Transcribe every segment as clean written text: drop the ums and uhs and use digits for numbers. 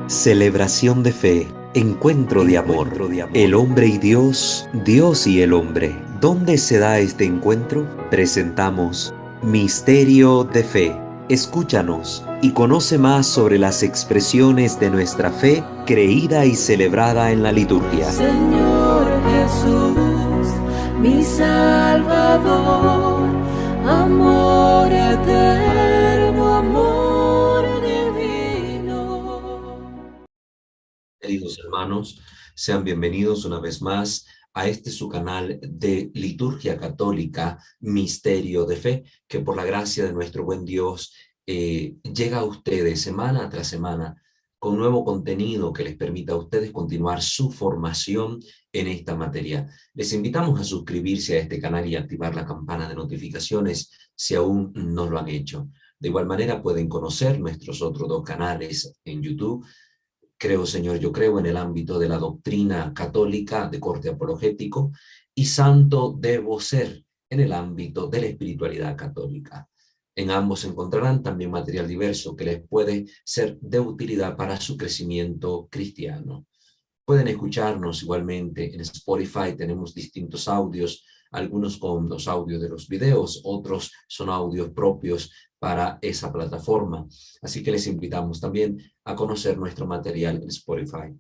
Celebración de fe, encuentro de amor, el hombre y Dios, Dios y el hombre. ¿Dónde se da este encuentro? Presentamos Misterio de Fe. Escúchanos y conoce más sobre las expresiones de nuestra fe creída y celebrada en la liturgia. Señor Jesús, mi Salvador, amor eterno, amor divino. Queridos hermanos, sean bienvenidos una vez más a este su canal de Liturgia Católica, Misterio de Fe, que por la gracia de nuestro buen Dios llega a ustedes semana tras semana con nuevo contenido que les permita a ustedes continuar su formación en esta materia. Les invitamos a suscribirse a este canal y activar la campana de notificaciones si aún no lo han hecho. De igual manera pueden conocer nuestros otros dos canales en YouTube. Creo, Señor, yo creo en el ámbito de la doctrina católica de corte apologético y santo debo ser en el ámbito de la espiritualidad católica. En ambos encontrarán también material diverso que les puede ser de utilidad para su crecimiento cristiano. Pueden escucharnos igualmente en Spotify, tenemos distintos audios, algunos con los audios de los videos, otros son audios propios para esa plataforma. Así que les invitamos también a conocer nuestro material en Spotify.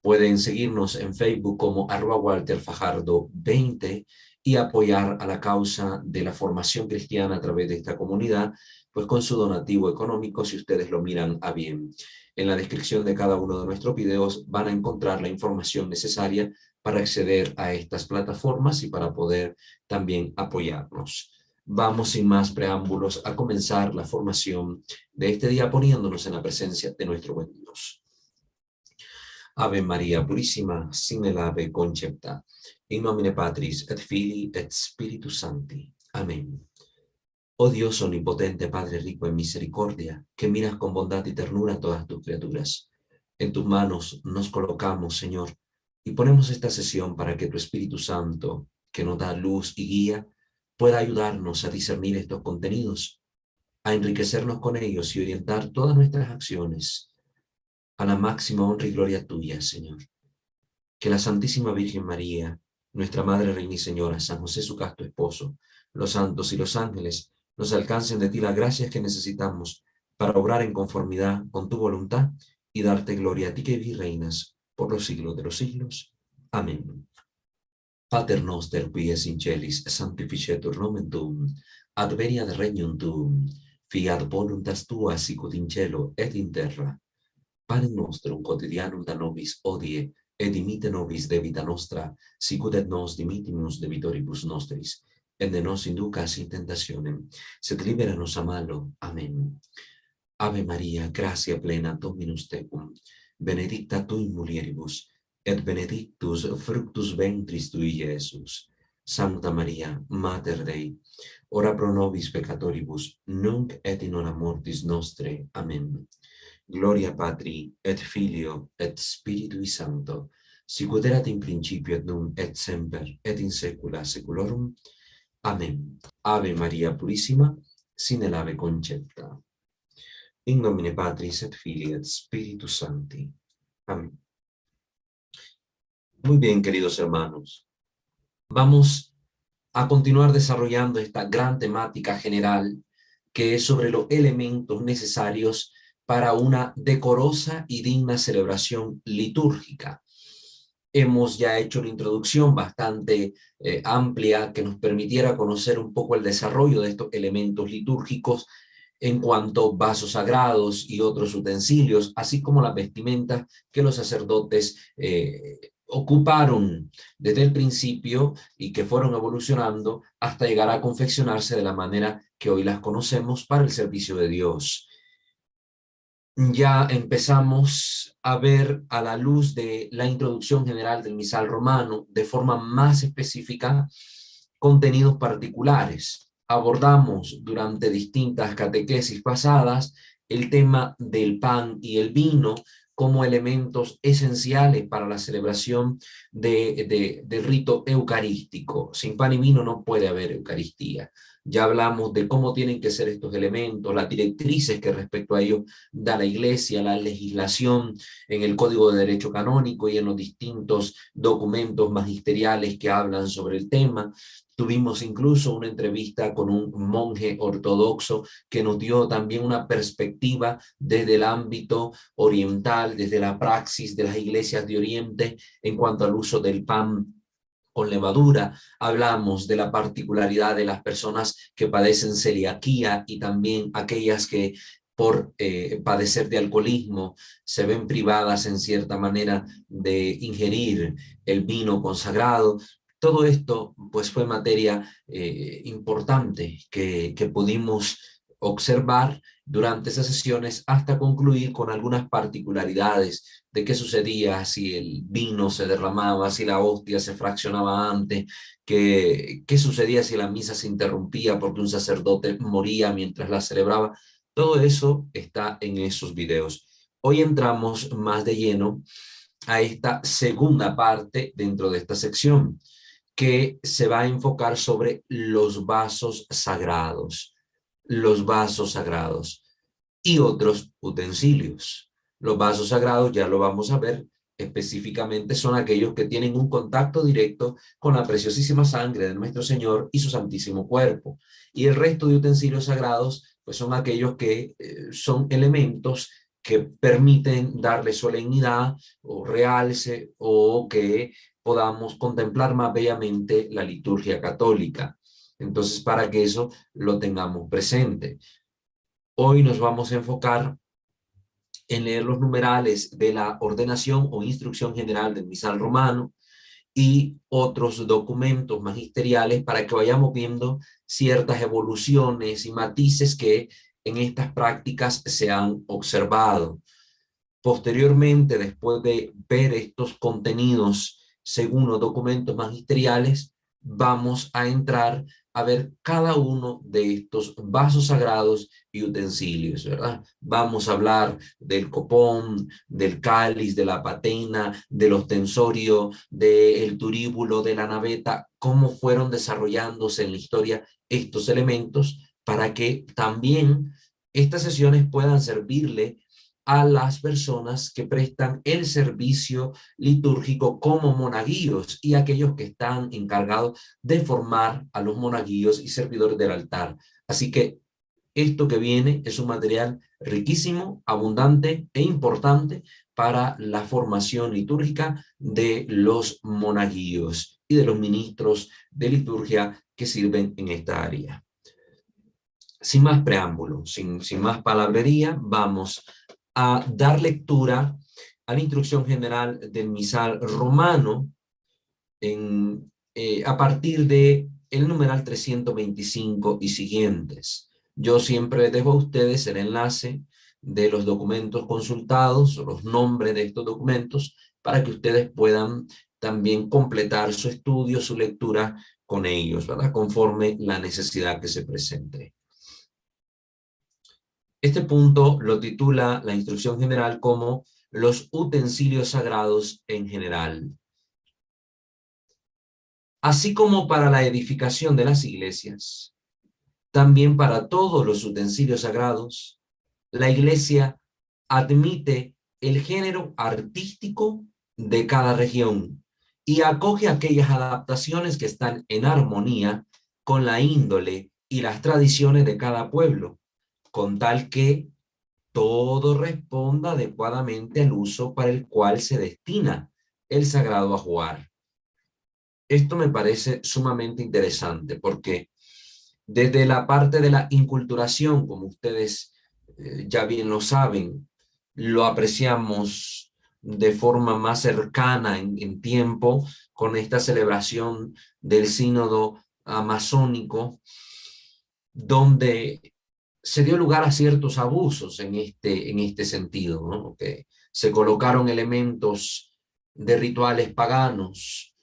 Pueden seguirnos en Facebook como @WalterFajardo20 y apoyar a la causa de la formación cristiana a través de esta comunidad, pues con su donativo económico, si ustedes lo miran a bien. En la descripción de cada uno de nuestros videos van a encontrar la información necesaria para acceder a estas plataformas y para poder también apoyarnos. Vamos sin más preámbulos a comenzar la formación de este día poniéndonos en la presencia de nuestro buen Dios. Ave Maria Purissima, sine lave concepta, in nomine Patris et Filii et Spiritus Sancti. Amén. Oh Dios omnipotente, Padre rico en misericordia, que miras con bondad y ternura a todas tus criaturas. En tus manos nos colocamos, Señor, y ponemos esta sesión para que tu Espíritu Santo, que nos da luz y guía, pueda ayudarnos a discernir estos contenidos, a enriquecernos con ellos y orientar todas nuestras acciones a la máxima honra y gloria tuya, Señor. Que la Santísima Virgen María, nuestra Madre, Reina y Señora, San José su casto esposo, los santos y los ángeles, nos alcancen de ti las gracias que necesitamos para obrar en conformidad con tu voluntad y darte gloria a ti que vives y reinas por los siglos de los siglos. Amén. Pater noster qui es in celis, sanctificetur nomen tuum, adveniat regnum tuum, fiat voluntas tua sicut in cielo et in terra. Panem nostrum quotidianum da nobis hodie, et dimite nobis debita nostra, sicut et nos dimittimus debitoribus nostris, et ne nos inducas in tentationem, sed libera nos a malo. Amén. Ave Maria, gratia plena, Dominus tecum, benedicta tu in mulieribus, et benedictus fructus ventris tui, Iesus. Sancta Maria, Mater Dei, ora pro nobis peccatoribus, nunc et in hora mortis nostre. Amen. Gloria Patri, et Filio, et Spiritui Sancto, sicut erat in principio et nunc et semper, et in saecula saeculorum. Amen. Ave Maria Purissima, sine lave concepta. In nomine Patris et Filii et Spiritus Sancti. Amén. Muy bien, queridos hermanos. Vamos a continuar desarrollando esta gran temática general que es sobre los elementos necesarios para una decorosa y digna celebración litúrgica. Hemos ya hecho una introducción bastante amplia que nos permitiera conocer un poco el desarrollo de estos elementos litúrgicos en cuanto a vasos sagrados y otros utensilios, así como las vestimentas que los sacerdotes ocuparon desde el principio y que fueron evolucionando hasta llegar a confeccionarse de la manera que hoy las conocemos para el servicio de Dios. Ya empezamos a ver a la luz de la introducción general del misal romano, de forma más específica, contenidos particulares. Abordamos durante distintas catequesis pasadas el tema del pan y el vino como elementos esenciales para la celebración del rito eucarístico. Sin pan y vino no puede haber Eucaristía. Ya hablamos de cómo tienen que ser estos elementos, las directrices que respecto a ellos da la Iglesia, la legislación en el Código de Derecho Canónico y en los distintos documentos magisteriales que hablan sobre el tema. Tuvimos incluso una entrevista con un monje ortodoxo que nos dio también una perspectiva desde el ámbito oriental, desde la praxis de las iglesias de Oriente en cuanto al uso del pan con levadura. Hablamos de la particularidad de las personas que padecen celiaquía y también aquellas que por padecer de alcoholismo se ven privadas en cierta manera de ingerir el vino consagrado. Todo esto pues fue materia importante que pudimos observar durante esas sesiones hasta concluir con algunas particularidades de qué sucedía si el vino se derramaba, si la hostia se fraccionaba antes, qué sucedía si la misa se interrumpía porque un sacerdote moría mientras la celebraba. Todo eso está en esos videos. Hoy entramos más de lleno a esta segunda parte dentro de esta sección, que se va a enfocar sobre los vasos sagrados y otros utensilios. Los vasos sagrados, ya lo vamos a ver específicamente, son aquellos que tienen un contacto directo con la preciosísima sangre de nuestro Señor y su santísimo cuerpo. Y el resto de utensilios sagrados, pues son aquellos que son elementos que permiten darle solemnidad o realce o que podamos contemplar más bellamente la liturgia católica. Entonces, para que eso lo tengamos presente. Hoy nos vamos a enfocar en leer los numerales de la ordenación o instrucción general del misal romano y otros documentos magisteriales para que vayamos viendo ciertas evoluciones y matices que en estas prácticas se han observado. Posteriormente, después de ver estos contenidos según los documentos magisteriales, vamos a entrar a ver cada uno de estos vasos sagrados y utensilios, ¿verdad? Vamos a hablar del copón, del cáliz, de la patena, del ostensorio, del turíbulo, de la naveta, cómo fueron desarrollándose en la historia estos elementos para que también estas sesiones puedan servirle a las personas que prestan el servicio litúrgico como monaguillos y aquellos que están encargados de formar a los monaguillos y servidores del altar. Así que esto que viene es un material riquísimo, abundante e importante para la formación litúrgica de los monaguillos y de los ministros de liturgia que sirven en esta área. Sin más preámbulo, sin más palabrería, vamos a dar lectura a la instrucción general del misal romano a partir de el numeral 325 y siguientes. Yo siempre les dejo a ustedes el enlace de los documentos consultados, o los nombres de estos documentos, para que ustedes puedan también completar su estudio, su lectura con ellos, ¿verdad? Conforme la necesidad que se presente. Este punto lo titula la instrucción general como los utensilios sagrados en general. Así como para la edificación de las iglesias, también para todos los utensilios sagrados, la iglesia admite el género artístico de cada región y acoge aquellas adaptaciones que están en armonía con la índole y las tradiciones de cada pueblo, con tal que todo responda adecuadamente al uso para el cual se destina el sagrado ajuar. Esto me parece sumamente interesante porque desde la parte de la inculturación, como ustedes ya bien lo saben, lo apreciamos de forma más cercana en tiempo con esta celebración del sínodo amazónico, donde se dio lugar a ciertos abusos en este sentido, ¿no? Que se colocaron elementos de rituales paganos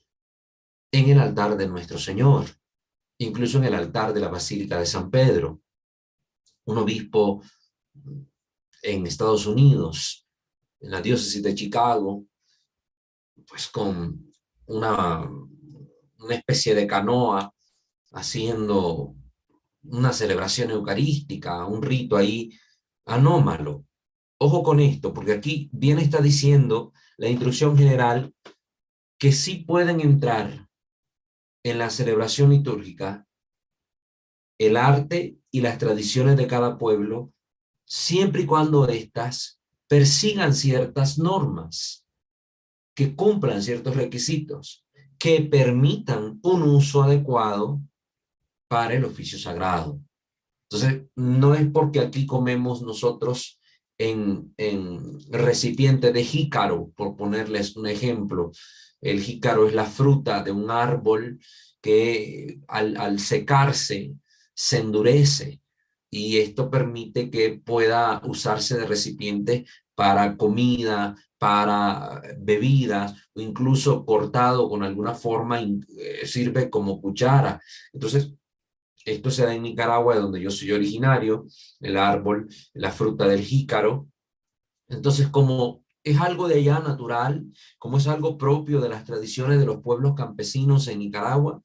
en el altar de nuestro Señor, incluso en el altar de la Basílica de San Pedro. Un obispo en Estados Unidos, en la diócesis de Chicago, pues con una especie de canoa haciendo una celebración eucarística, un rito ahí anómalo. Ojo con esto, porque aquí bien está diciendo la instrucción general que sí pueden entrar en la celebración litúrgica el arte y las tradiciones de cada pueblo, siempre y cuando éstas persigan ciertas normas, que cumplan ciertos requisitos, que permitan un uso adecuado para el oficio sagrado. Entonces, no es porque aquí comemos nosotros en recipiente de jícaro, por ponerles un ejemplo. El jícaro es la fruta de un árbol que al secarse se endurece y esto permite que pueda usarse de recipiente para comida, para bebidas o incluso cortado con alguna forma sirve como cuchara. Entonces, esto se da en Nicaragua, de donde yo soy originario, el árbol, la fruta del jícaro. Entonces, como es algo de allá natural, como es algo propio de las tradiciones de los pueblos campesinos en Nicaragua,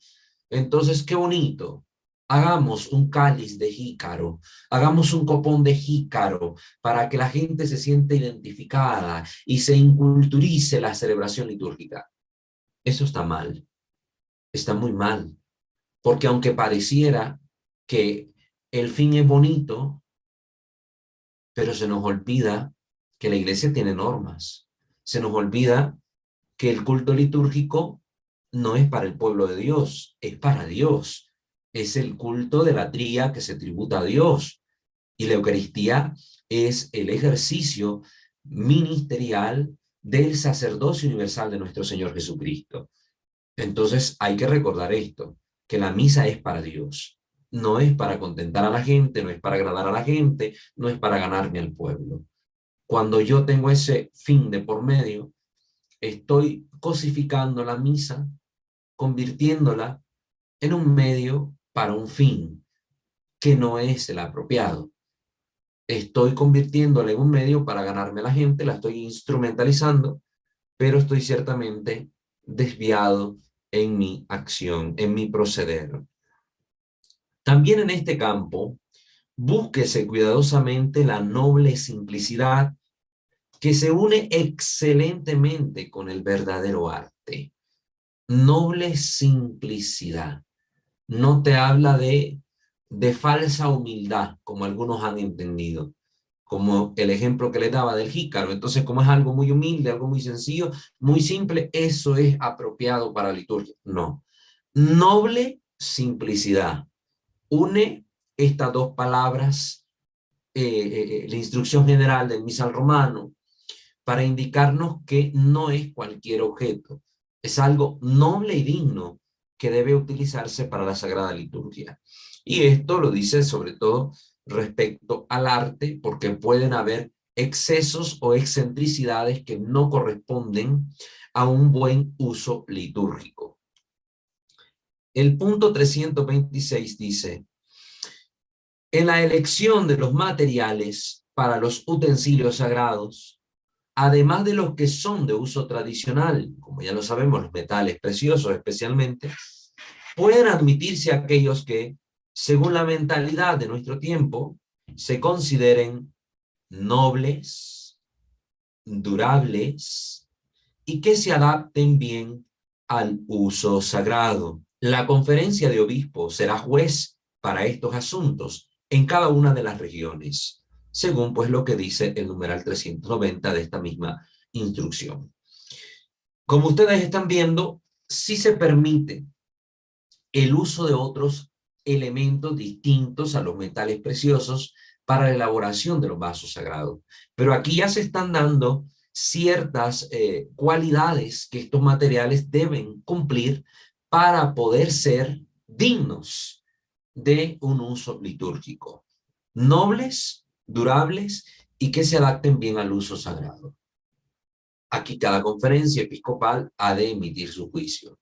entonces qué bonito. Hagamos un cáliz de jícaro, hagamos un copón de jícaro para que la gente se sienta identificada y se inculturice la celebración litúrgica. Eso está muy mal, porque aunque pareciera que el fin es bonito, pero se nos olvida que la iglesia tiene normas. Se nos olvida que el culto litúrgico no es para el pueblo de Dios, es para Dios. Es el culto de la tría que se tributa a Dios. Y la Eucaristía es el ejercicio ministerial del sacerdocio universal de nuestro Señor Jesucristo. Entonces hay que recordar esto, que la misa es para Dios. No es para contentar a la gente, no es para agradar a la gente, no es para ganarme al pueblo. Cuando yo tengo ese fin de por medio, estoy cosificando la misa, convirtiéndola en un medio para un fin que no es el apropiado. Estoy convirtiéndola en un medio para ganarme a la gente, la estoy instrumentalizando, pero estoy ciertamente desviado en mi acción, en mi proceder. También en este campo, búsquese cuidadosamente la noble simplicidad que se une excelentemente con el verdadero arte. Noble simplicidad. No te habla de falsa humildad, como algunos han entendido, como el ejemplo que le daba del jícaro. Entonces, como es algo muy humilde, algo muy sencillo, muy simple, eso es apropiado para la liturgia. No. Noble simplicidad. Une estas dos palabras, la instrucción general del misal romano, para indicarnos que no es cualquier objeto, es algo noble y digno que debe utilizarse para la Sagrada Liturgia. Y esto lo dice sobre todo respecto al arte, porque pueden haber excesos o excentricidades que no corresponden a un buen uso litúrgico. El punto 326 dice: en la elección de los materiales para los utensilios sagrados, además de los que son de uso tradicional, como ya lo sabemos, los metales preciosos especialmente, pueden admitirse aquellos que, según la mentalidad de nuestro tiempo, se consideren nobles, durables y que se adapten bien al uso sagrado. La conferencia de obispos será juez para estos asuntos en cada una de las regiones, según pues lo que dice el numeral 390 de esta misma instrucción. Como ustedes están viendo, sí se permite el uso de otros elementos distintos a los metales preciosos para la elaboración de los vasos sagrados. Pero aquí ya se están dando ciertas cualidades que estos materiales deben cumplir para poder ser dignos de un uso litúrgico. Nobles, durables y que se adapten bien al uso sagrado. Aquí cada conferencia episcopal ha de emitir su juicio.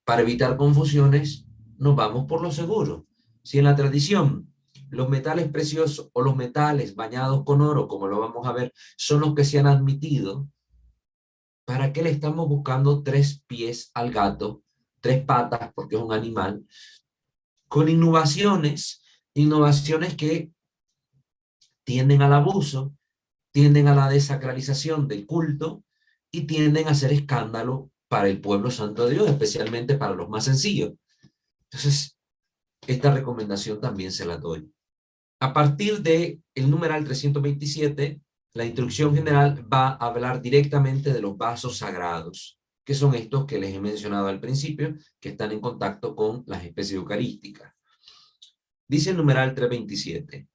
Para evitar confusiones, nos vamos por lo seguro. Si en la tradición los metales preciosos o los metales bañados con oro, como lo vamos a ver, son los que se han admitido, ¿para qué le estamos buscando 3 pies al gato, 3 patas porque es un animal, con innovaciones Innovaciones que tienden al abuso, tienden a la desacralización del culto y tienden a hacer escándalo para el pueblo santo de Dios, especialmente para los más sencillos. Entonces, esta recomendación también se la doy. A partir del numeral 327, la instrucción general va a hablar directamente de los vasos sagrados, que son estos que les he mencionado al principio, que están en contacto con las especies eucarísticas. Dice el numeral 327,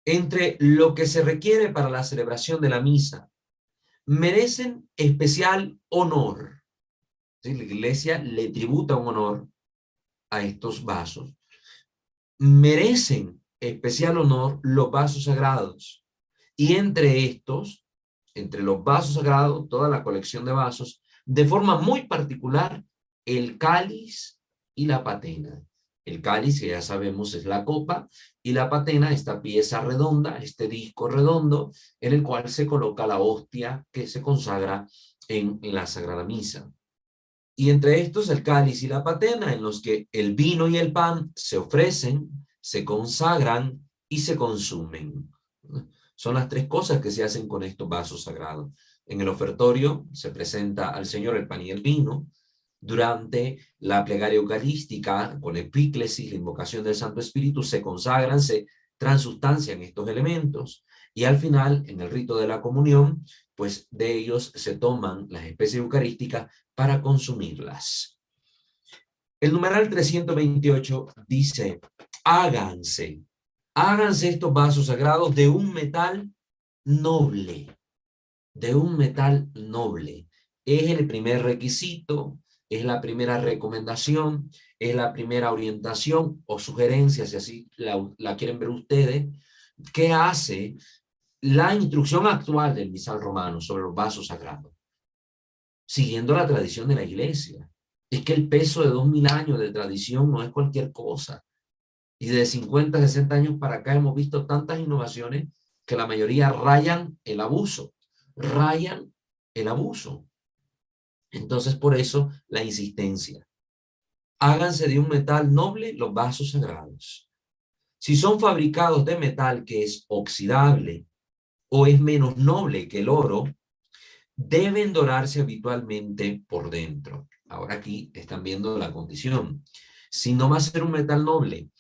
entre lo que se requiere para la celebración de la misa, merecen especial honor. ¿Sí? La Iglesia le tributa un honor a estos vasos. Merecen especial honor los vasos sagrados. Y entre estos, entre los vasos sagrados, toda la colección de vasos, de forma muy particular, el cáliz y la patena. El cáliz, que ya sabemos, es la copa, y la patena, esta pieza redonda, este disco redondo, en el cual se coloca la hostia que se consagra en la Sagrada Misa. Y entre estos, el cáliz y la patena, en los que el vino y el pan se ofrecen, se consagran y se consumen. Son las tres cosas que se hacen con estos vasos sagrados. En el ofertorio se presenta al Señor el pan y el vino. Durante la plegaria eucarística, con epíclesis, la invocación del Santo Espíritu, se consagran, se transustancian estos elementos. Y al final, en el rito de la comunión, pues de ellos se toman las especies eucarísticas para consumirlas. El numeral 328 dice, háganse estos vasos sagrados de un metal noble, de un metal noble. Es el primer requisito, es la primera recomendación, es la primera orientación o sugerencia, si así la quieren ver ustedes, que hace la instrucción actual del misal romano sobre los vasos sagrados, siguiendo la tradición de la Iglesia. Es que el peso de 2000 años de tradición no es cualquier cosa. Y de 50, 60 años para acá hemos visto tantas innovaciones que la mayoría rayan el abuso. Rayan el abuso. Entonces, por eso, la insistencia. Háganse de un metal noble los vasos sagrados. Si son fabricados de metal que es oxidable o es menos noble que el oro, deben dorarse habitualmente por dentro. Ahora aquí están viendo la condición. Si no va a ser un metal noble,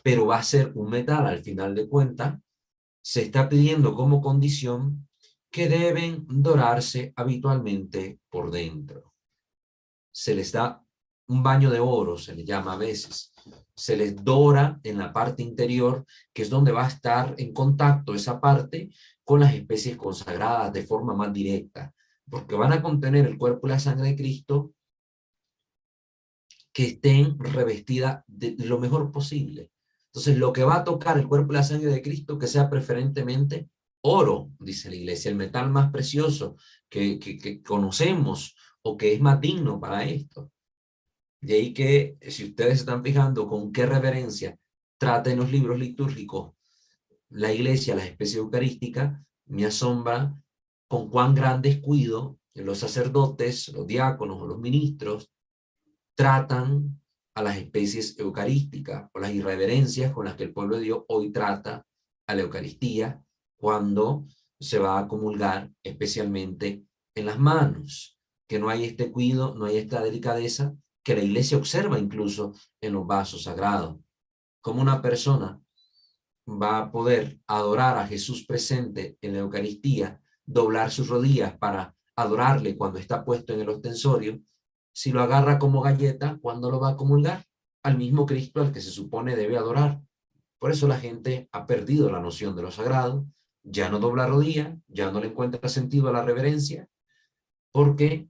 pero va a ser un metal al final de cuentas, se está pidiendo como condición que deben dorarse habitualmente por dentro. Se les da un baño de oro, se les llama a veces. Se les dora en la parte interior, que es donde va a estar en contacto esa parte con las especies consagradas de forma más directa, porque van a contener el cuerpo y la sangre de Cristo que estén revestidas de lo mejor posible. Entonces, lo que va a tocar el cuerpo y la sangre de Cristo, que sea preferentemente oro, dice la Iglesia, el metal más precioso que conocemos o que es más digno para esto. De ahí que, si ustedes están fijando con qué reverencia trata en los libros litúrgicos la Iglesia las especies eucarísticas, me asombra con cuán gran descuido los sacerdotes, los diáconos o los ministros tratan a las especies eucarísticas, o las irreverencias con las que el pueblo de Dios hoy trata a la Eucaristía cuando se va a comulgar, especialmente en las manos, que no hay este cuidado, no hay esta delicadeza que la Iglesia observa incluso en los vasos sagrados. Como una persona va a poder adorar a Jesús presente en la Eucaristía, doblar sus rodillas para adorarle cuando está puesto en el ostensorio, si lo agarra como galleta, ¿cuándo lo va a comulgar? Al mismo Cristo al que se supone debe adorar. Por eso la gente ha perdido la noción de lo sagrado, ya no dobla rodilla, ya no le encuentra sentido a la reverencia, porque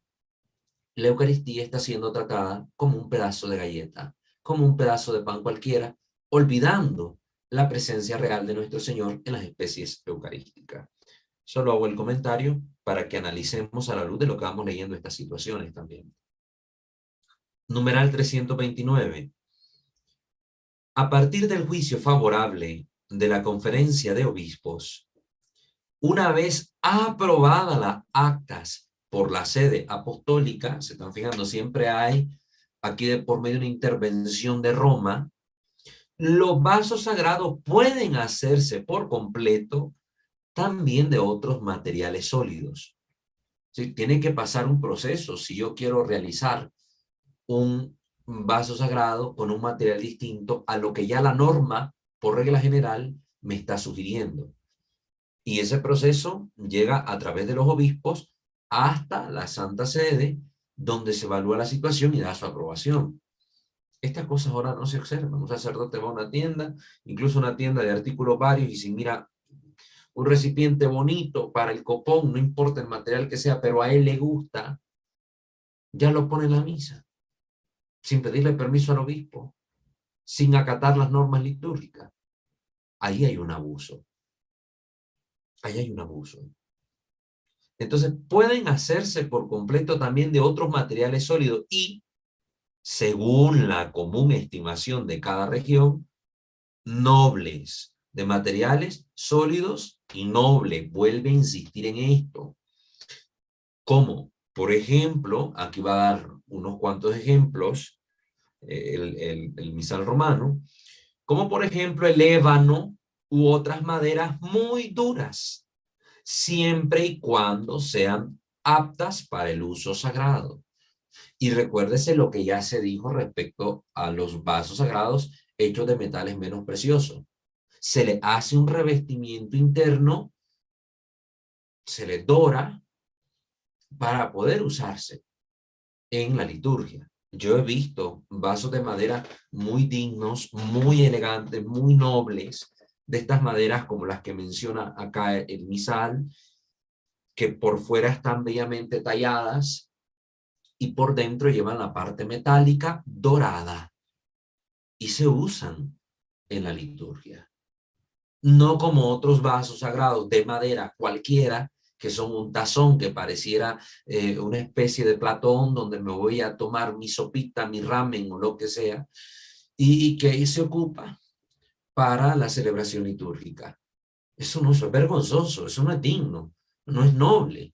la Eucaristía está siendo tratada como un pedazo de galleta, como un pedazo de pan cualquiera, olvidando la presencia real de nuestro Señor en las especies eucarísticas. Solo hago el comentario para que analicemos a la luz de lo que vamos leyendo estas situaciones también. Numeral 329. A partir del juicio favorable de la Conferencia de Obispos, una vez aprobada las actas por la sede apostólica, se están fijando, siempre hay aquí de por medio una intervención de Roma, Los vasos sagrados pueden hacerse por completo también de otros materiales sólidos. ¿Sí? Tiene que pasar un proceso. Si yo quiero realizar un vaso sagrado con un material distinto a lo que ya la norma, por regla general, me está sugiriendo. Y ese proceso llega a través de los obispos hasta la Santa Sede, donde se evalúa la situación y da su aprobación. Estas cosas ahora no se observan. Un sacerdote va a una tienda, incluso una tienda de artículos varios, y si mira un recipiente bonito para el copón, no importa el material que sea, pero a él le gusta, ya lo pone en la misa, sin pedirle permiso al obispo, sin acatar las normas litúrgicas. Ahí hay un abuso. Ahí hay un abuso. Entonces, pueden hacerse por completo también de otros materiales sólidos y, según la común estimación de cada región, nobles de materiales sólidos y nobles. Vuelve a insistir en esto. ¿Cómo? Por ejemplo, aquí va a dar unos cuantos ejemplos, el misal romano, como por ejemplo el ébano u otras maderas muy duras, siempre y cuando sean aptas para el uso sagrado. Y recuérdese lo que ya se dijo respecto a los vasos sagrados hechos de metales menos preciosos. Se le hace un revestimiento interno, se le dora para poder usarse en la liturgia. Yo he visto vasos de madera muy dignos, muy elegantes, muy nobles, de estas maderas como las que menciona acá el misal, que por fuera están bellamente talladas y por dentro llevan la parte metálica dorada y se usan en la liturgia. No como otros vasos sagrados de madera cualquiera, que son un tazón que pareciera una especie de platón donde me voy a tomar mi sopita, mi ramen o lo que sea, y que se ocupa para la celebración litúrgica. Eso no es vergonzoso, eso no es digno, no es noble,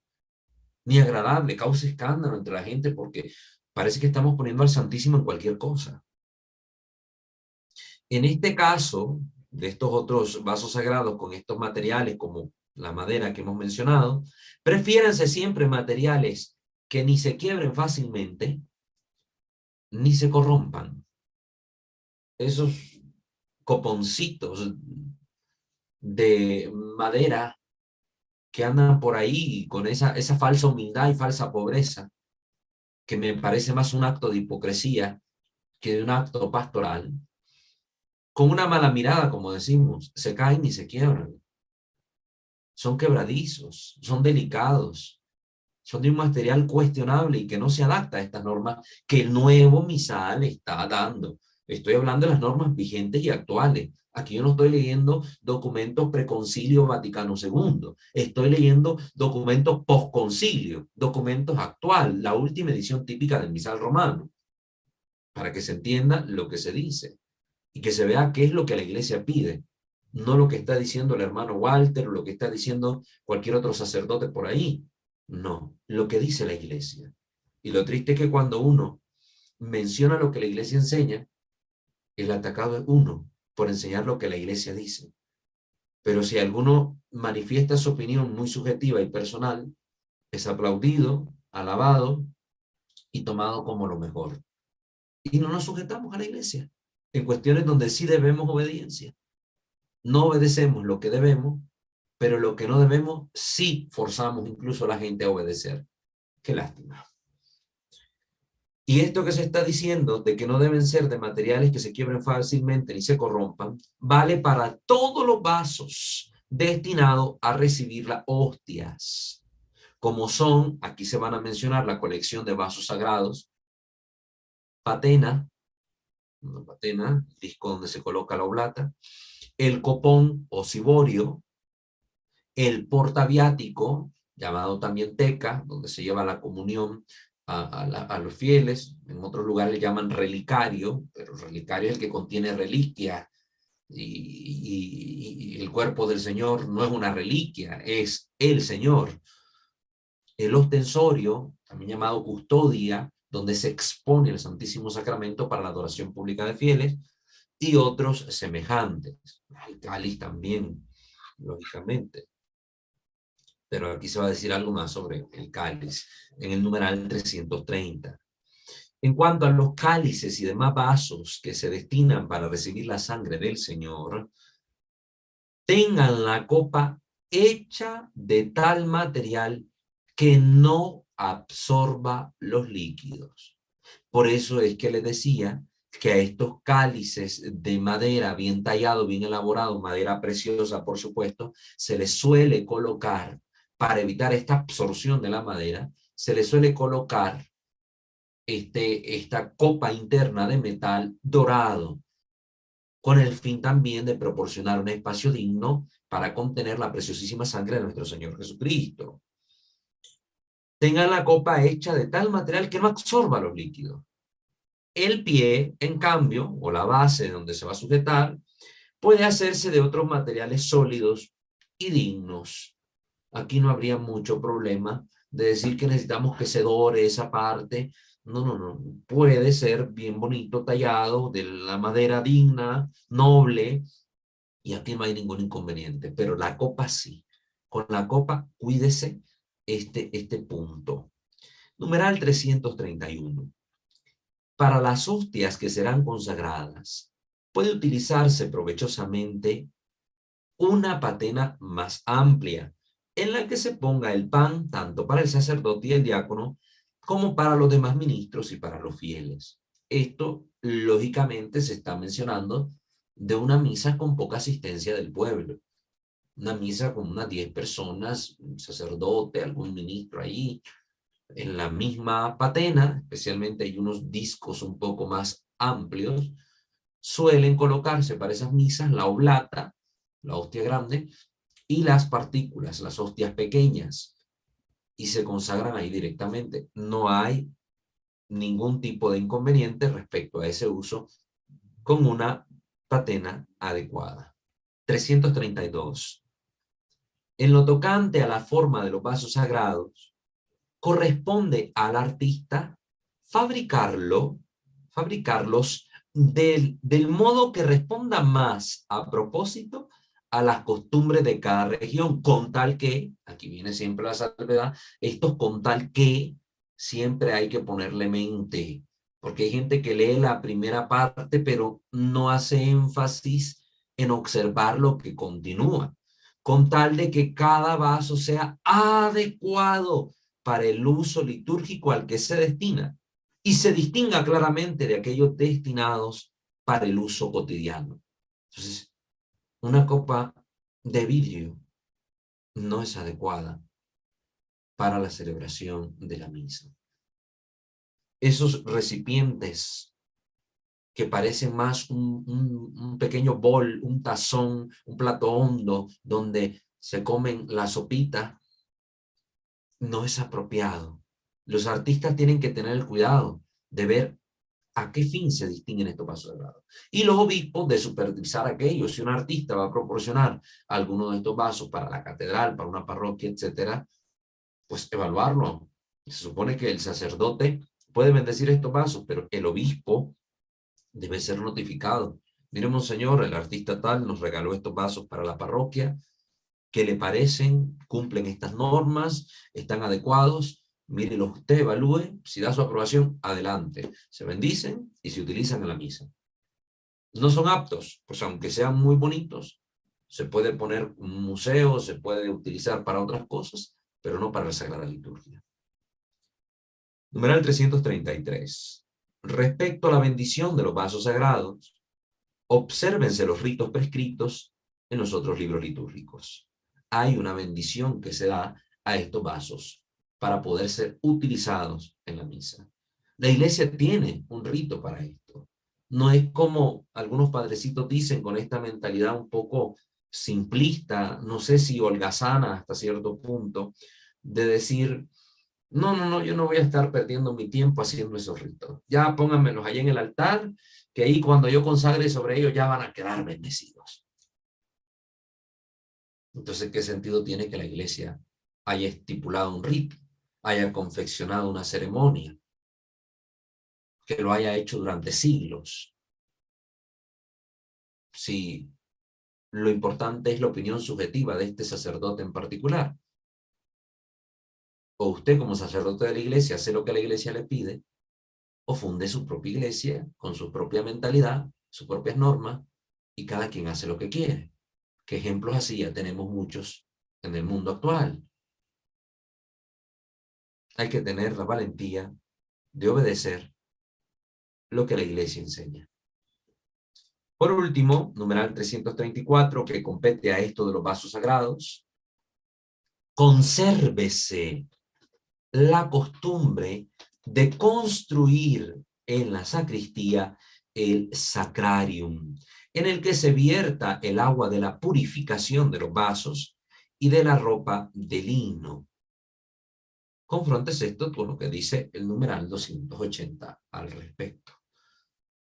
ni agradable, causa escándalo entre la gente porque parece que estamos poniendo al Santísimo en cualquier cosa. En este caso, de estos otros vasos sagrados con estos materiales como la madera que hemos mencionado, prefiéranse siempre materiales que ni se quiebren fácilmente, ni se corrompan. Esos coponcitos de madera que andan por ahí con esa falsa humildad y falsa pobreza, que me parece más un acto de hipocresía que de un acto pastoral, con una mala mirada, como decimos, se caen y se quiebran. Son quebradizos, son delicados, son de un material cuestionable y que no se adapta a estas normas que el nuevo misal está dando. Estoy hablando de las normas vigentes y actuales. Aquí yo no estoy leyendo documentos preconcilio Vaticano II. Estoy leyendo documentos postconcilio, documentos actual, la última edición típica del misal romano, para que se entienda lo que se dice y que se vea qué es lo que la iglesia pide, no lo que está diciendo el hermano Walter o lo que está diciendo cualquier otro sacerdote por ahí. No, lo que dice la iglesia. Y lo triste es que cuando uno menciona lo que la iglesia enseña, el atacado es uno por enseñar lo que la iglesia dice. Pero si alguno manifiesta su opinión muy subjetiva y personal, es aplaudido, alabado y tomado como lo mejor. Y no nos sujetamos a la iglesia en cuestiones donde sí debemos obediencia. No obedecemos lo que debemos, pero lo que no debemos sí forzamos incluso a la gente a obedecer. Qué lástima. Y esto que se está diciendo de que no deben ser de materiales que se quiebren fácilmente ni se corrompan, vale para todos los vasos destinados a recibir las hostias, como son, aquí se van a mencionar la colección de vasos sagrados, patena, una patena, el disco donde se coloca la oblata, el copón o ciborio, el portaviático, llamado también teca, donde se lleva la comunión a los fieles. En otros lugares le llaman relicario, pero relicario es el que contiene reliquias, y el cuerpo del Señor no es una reliquia, es el Señor. El ostensorio, también llamado custodia, donde se expone el Santísimo Sacramento para la adoración pública de fieles, y otros semejantes. El cáliz también, lógicamente. Pero aquí se va a decir algo más sobre el cáliz, en el numeral 330. En cuanto a los cálices y demás vasos que se destinan para recibir la sangre del Señor, tengan la copa hecha de tal material que no absorba los líquidos. Por eso es que les decía que a estos cálices de madera bien tallado, bien elaborado, madera preciosa por supuesto, se les suele colocar, para evitar esta absorción de la madera, se les suele colocar esta copa interna de metal dorado, con el fin también de proporcionar un espacio digno para contener la preciosísima sangre de nuestro Señor Jesucristo. Tengan la copa hecha de tal material que no absorba los líquidos. El pie, en cambio, o la base donde se va a sujetar, puede hacerse de otros materiales sólidos y dignos. Aquí no habría mucho problema de decir que necesitamos que se dore esa parte. No, no, no. Puede ser bien bonito, tallado, de la madera digna, noble, y aquí no hay ningún inconveniente. Pero la copa sí. Con la copa, cuídese este punto. Numeral 331. Para las hostias que serán consagradas, puede utilizarse provechosamente una patena más amplia, en la que se ponga el pan tanto para el sacerdote y el diácono, como para los demás ministros y para los fieles. Esto, lógicamente, se está mencionando de una misa con poca asistencia del pueblo. Una misa con unas 10 personas, un sacerdote, algún ministro ahí, en la misma patena, especialmente hay unos discos un poco más amplios, suelen colocarse para esas misas la oblata, la hostia grande, y las partículas, las hostias pequeñas, y se consagran ahí directamente. No hay ningún tipo de inconveniente respecto a ese uso con una patena adecuada. 332. En lo tocante a la forma de los vasos sagrados, corresponde al artista fabricarlos del modo que responda más a propósito a las costumbres de cada región, con tal que, aquí viene siempre la salvedad, esto con tal que siempre hay que ponerle mente, porque hay gente que lee la primera parte, pero no hace énfasis en observar lo que continúa, con tal de que cada vaso sea adecuado para el uso litúrgico al que se destina y se distinga claramente de aquellos destinados para el uso cotidiano. Entonces, una copa de vidrio no es adecuada para la celebración de la misa. Esos recipientes que parecen más un pequeño bol, un tazón, un plato hondo donde se comen la sopita, no es apropiado. Los artistas tienen que tener el cuidado de ver a qué fin se distinguen estos vasos sagrados. Y los obispos de supervisar aquello. Si un artista va a proporcionar alguno de estos vasos para la catedral, para una parroquia, etcétera, pues evaluarlo. Se supone que el sacerdote puede bendecir estos vasos, pero el obispo debe ser notificado. Mire, monseñor, el artista tal nos regaló estos vasos para la parroquia. ¿Qué le parecen? ¿Cumplen estas normas? ¿Están adecuados? Mírelos usted, evalúe. Si da su aprobación, adelante. Se bendicen y se utilizan en la misa. No son aptos, pues aunque sean muy bonitos, se puede poner un museo, se puede utilizar para otras cosas, pero no para la Sagrada Liturgia. Numeral 333. Respecto a la bendición de los vasos sagrados, obsérvense los ritos prescritos en los otros libros litúrgicos. Hay una bendición que se da a estos vasos para poder ser utilizados en la misa. La iglesia tiene un rito para esto. No es como algunos padrecitos dicen con esta mentalidad un poco simplista, no sé si holgazana hasta cierto punto, de decir, no, yo no voy a estar perdiendo mi tiempo haciendo esos ritos. Ya pónganmelos allá en el altar, que ahí cuando yo consagre sobre ellos ya van a quedar bendecidos. Entonces, ¿qué sentido tiene que la iglesia haya estipulado un rito, haya confeccionado una ceremonia, que lo haya hecho durante siglos? si lo importante es la opinión subjetiva de este sacerdote en particular. O usted como sacerdote de la iglesia hace lo que la iglesia le pide, o funde su propia iglesia con su propia mentalidad, sus propias normas, y cada quien hace lo que quiere. Que ejemplos así ya tenemos muchos en el mundo actual. Hay que tener la valentía de obedecer lo que la iglesia enseña. Por último, numeral 334, que compete a esto de los vasos sagrados, consérvese la costumbre de construir en la sacristía el sacrarium, en el que se vierta el agua de la purificación de los vasos y de la ropa de lino. Confrontes esto con lo que dice el numeral 280 al respecto.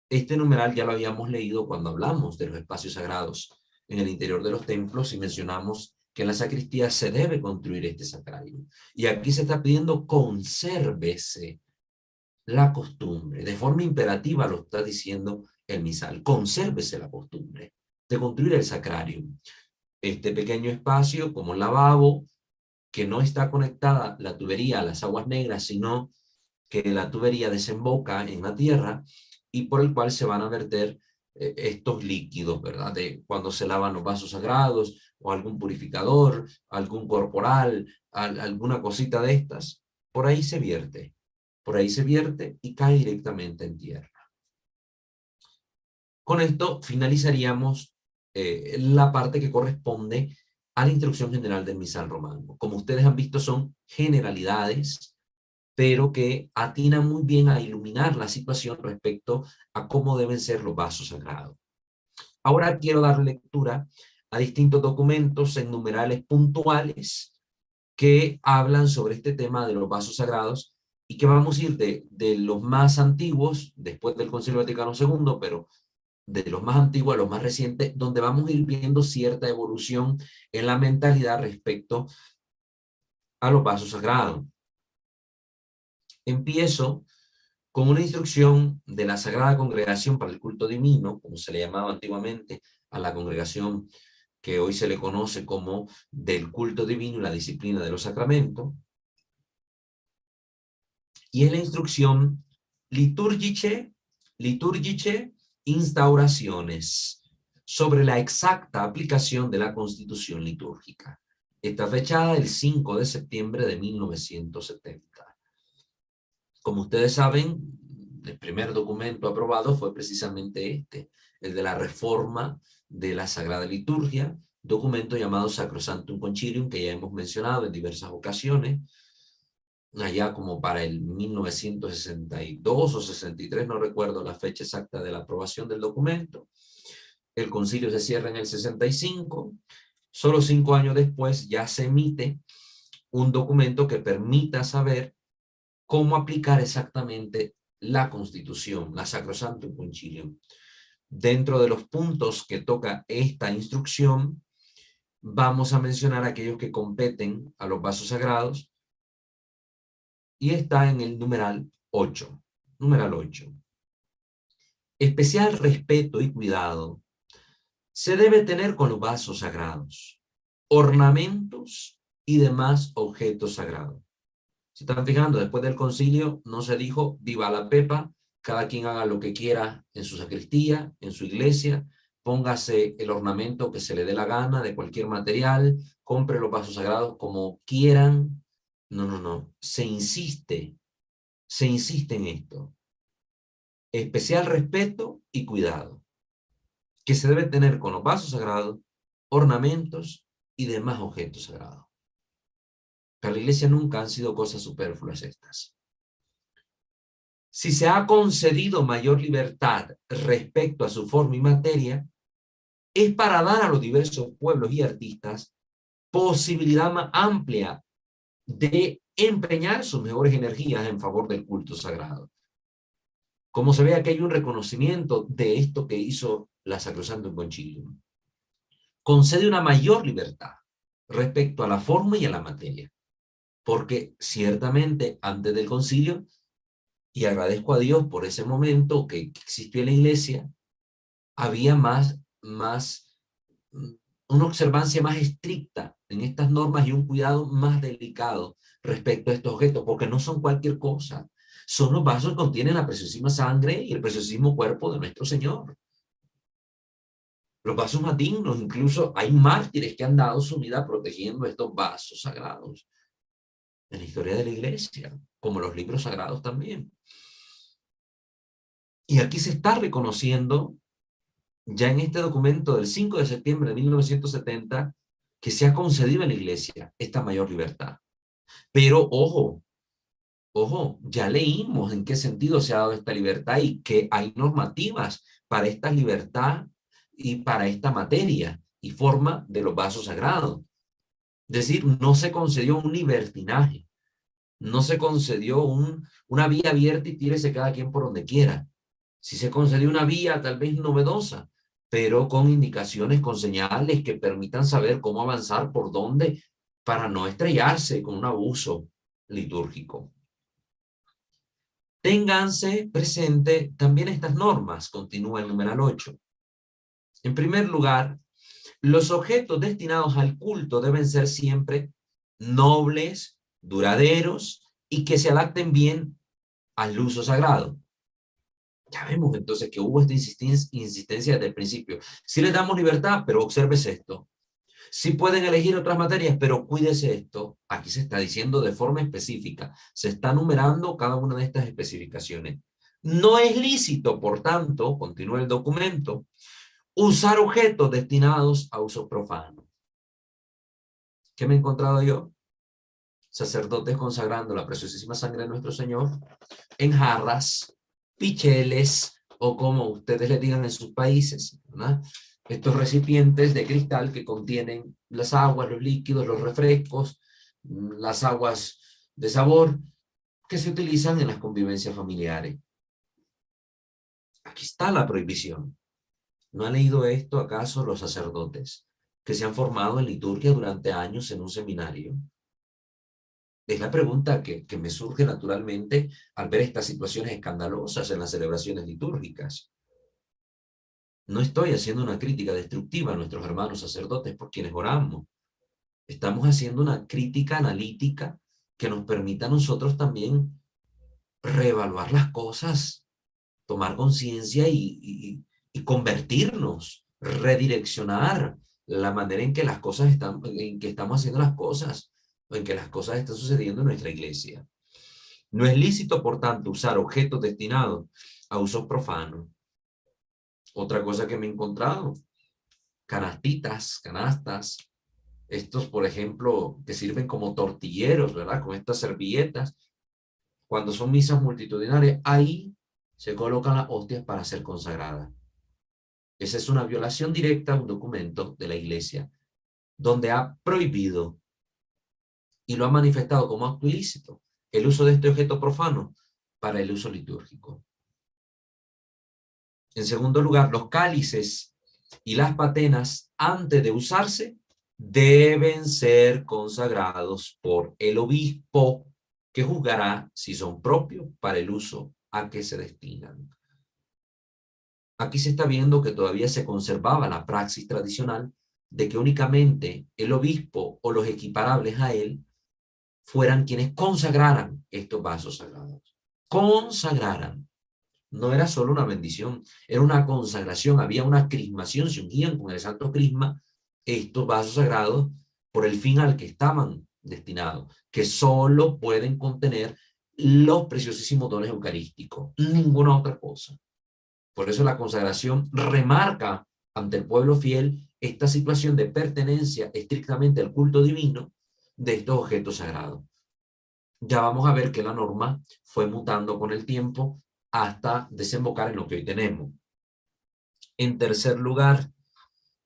Este numeral ya lo habíamos leído cuando hablamos de los espacios sagrados en el interior de los templos y mencionamos que en la sacristía se debe construir este sacrario. Y aquí se está pidiendo consérvese la costumbre. De forma imperativa lo está diciendo el misal. Consérvese la costumbre de construir el sacrario. Este pequeño espacio como el lavabo, que no está conectada la tubería a las aguas negras, sino que la tubería desemboca en la tierra y por el cual se van a verter estos líquidos, ¿verdad? De cuando se lavan los vasos sagrados o algún purificador, algún corporal, alguna cosita de estas, por ahí se vierte y cae directamente en tierra. Con esto finalizaríamos la parte que corresponde a la instrucción general del misal romano. Como ustedes han visto, son generalidades, pero que atinan muy bien a iluminar la situación respecto a cómo deben ser los vasos sagrados. Ahora quiero dar lectura a distintos documentos en numerales puntuales que hablan sobre este tema de los vasos sagrados y que vamos a ir de los más antiguos, después del Concilio Vaticano II, pero de los más antiguos a los más recientes, donde vamos a ir viendo cierta evolución en la mentalidad respecto a los vasos sagrados. Empiezo con una instrucción de la Sagrada Congregación para el Culto Divino, como se le llamaba antiguamente a la congregación que hoy se le conoce como del culto divino y la disciplina de los sacramentos. Y es la instrucción Liturgice Instauraciones sobre la exacta aplicación de la Constitución litúrgica. Está fechada el 5 de septiembre de 1970. Como ustedes saben, el primer documento aprobado fue precisamente este, el de la reforma de la Sagrada Liturgia, documento llamado Sacrosanctum Concilium, que ya hemos mencionado en diversas ocasiones, allá como para el 1962 o 63, no recuerdo la fecha exacta de la aprobación del documento. El concilio se cierra en el 65, solo 5 años después ya se emite un documento que permita saber cómo aplicar exactamente la Constitución, la Sacrosanctum Concilium. Dentro de los puntos que toca esta instrucción, vamos a mencionar aquellos que competen a los vasos sagrados, y está en el numeral 8. Numeral 8. Especial respeto y cuidado se debe tener con los vasos sagrados, ornamentos y demás objetos sagrados. Si están fijando, después del concilio no se dijo viva la pepa, cada quien haga lo que quiera en su sacristía, en su iglesia, póngase el ornamento que se le dé la gana de cualquier material, compre los vasos sagrados como quieran. No. Se insiste en esto. Especial respeto y cuidado que se debe tener con los vasos sagrados, ornamentos y demás objetos sagrados. Para la iglesia nunca han sido cosas superfluas estas. Si se ha concedido mayor libertad respecto a su forma y materia, es para dar a los diversos pueblos y artistas posibilidad más amplia de empeñar sus mejores energías en favor del culto sagrado. Como se ve, aquí hay un reconocimiento de esto que hizo la Sacrosanctum Concilium. Concede una mayor libertad respecto a la forma y a la materia. Porque ciertamente antes del concilio, y agradezco a Dios por ese momento que existió en la iglesia, había más más, una observancia más estricta en estas normas y un cuidado más delicado respecto a estos objetos, porque no son cualquier cosa. Son los vasos que contienen la preciosísima sangre y el preciosísimo cuerpo de nuestro Señor. Los vasos más dignos, incluso hay mártires que han dado su vida protegiendo estos vasos sagrados en la historia de la iglesia, como los libros sagrados también. Y aquí se está reconociendo, ya en este documento del 5 de septiembre de 1970, que se ha concedido en la iglesia esta mayor libertad. Pero ojo, ya leímos en qué sentido se ha dado esta libertad y que hay normativas para esta libertad y para esta materia y forma de los vasos sagrados. Es decir, no se concedió un libertinaje, no se concedió una vía abierta y tírese cada quien por donde quiera. Sí se concedió una vía tal vez novedosa, pero con indicaciones, con señales que permitan saber cómo avanzar, por dónde, para no estrellarse con un abuso litúrgico. Ténganse presente también estas normas, continúa el numeral 8. En primer lugar, los objetos destinados al culto deben ser siempre nobles, duraderos y que se adapten bien al uso sagrado. Ya vemos entonces que hubo esta insistencia desde el principio. Si les damos libertad, pero obsérvese esto. Si pueden elegir otras materias, pero cuídese esto. Aquí se está diciendo de forma específica. Se está numerando cada una de estas especificaciones. No es lícito, por tanto, continúa el documento, usar objetos destinados a uso profano. ¿Qué me he encontrado yo? Sacerdotes consagrando la preciosísima sangre de nuestro Señor en jarras, picheles o como ustedes le digan en sus países, ¿verdad? Estos recipientes de cristal que contienen las aguas, los líquidos, los refrescos, las aguas de sabor que se utilizan en las convivencias familiares. Aquí está la prohibición. ¿No han leído esto acaso los sacerdotes que se han formado en liturgia durante años en un seminario? Es la pregunta que me surge naturalmente al ver estas situaciones escandalosas en las celebraciones litúrgicas. No estoy haciendo una crítica destructiva a nuestros hermanos sacerdotes por quienes oramos. Estamos haciendo una crítica analítica que nos permita a nosotros también reevaluar las cosas, tomar conciencia y convertirnos, redireccionar la manera en que las cosas en que estamos haciendo las cosas, o en que las cosas están sucediendo en nuestra iglesia. No es lícito, por tanto, usar objetos destinados a usos profanos. Otra cosa que me he encontrado, canastitas, canastas, estos, por ejemplo, que sirven como tortilleros, ¿verdad? Con estas servilletas, cuando son misas multitudinarias, ahí se colocan las hostias para ser consagradas. Esa es una violación directa a un documento de la iglesia, donde ha prohibido y lo ha manifestado como acto ilícito el uso de este objeto profano para el uso litúrgico. En segundo lugar, los cálices y las patenas, antes de usarse, deben ser consagrados por el obispo, que juzgará si son propios para el uso a que se destinan. Aquí se está viendo que todavía se conservaba la praxis tradicional de que únicamente el obispo o los equiparables a él fueran quienes consagraran estos vasos sagrados. Consagraran. No era solo una bendición, era una consagración, había una crismación, se ungían con el santo crisma estos vasos sagrados por el fin al que estaban destinados, que solo pueden contener los preciosísimos dones eucarísticos, ninguna otra cosa. Por eso la consagración remarca ante el pueblo fiel esta situación de pertenencia estrictamente al culto divino de estos objetos sagrados. Ya vamos a ver que la norma fue mutando con el tiempo hasta desembocar en lo que hoy tenemos. En tercer lugar,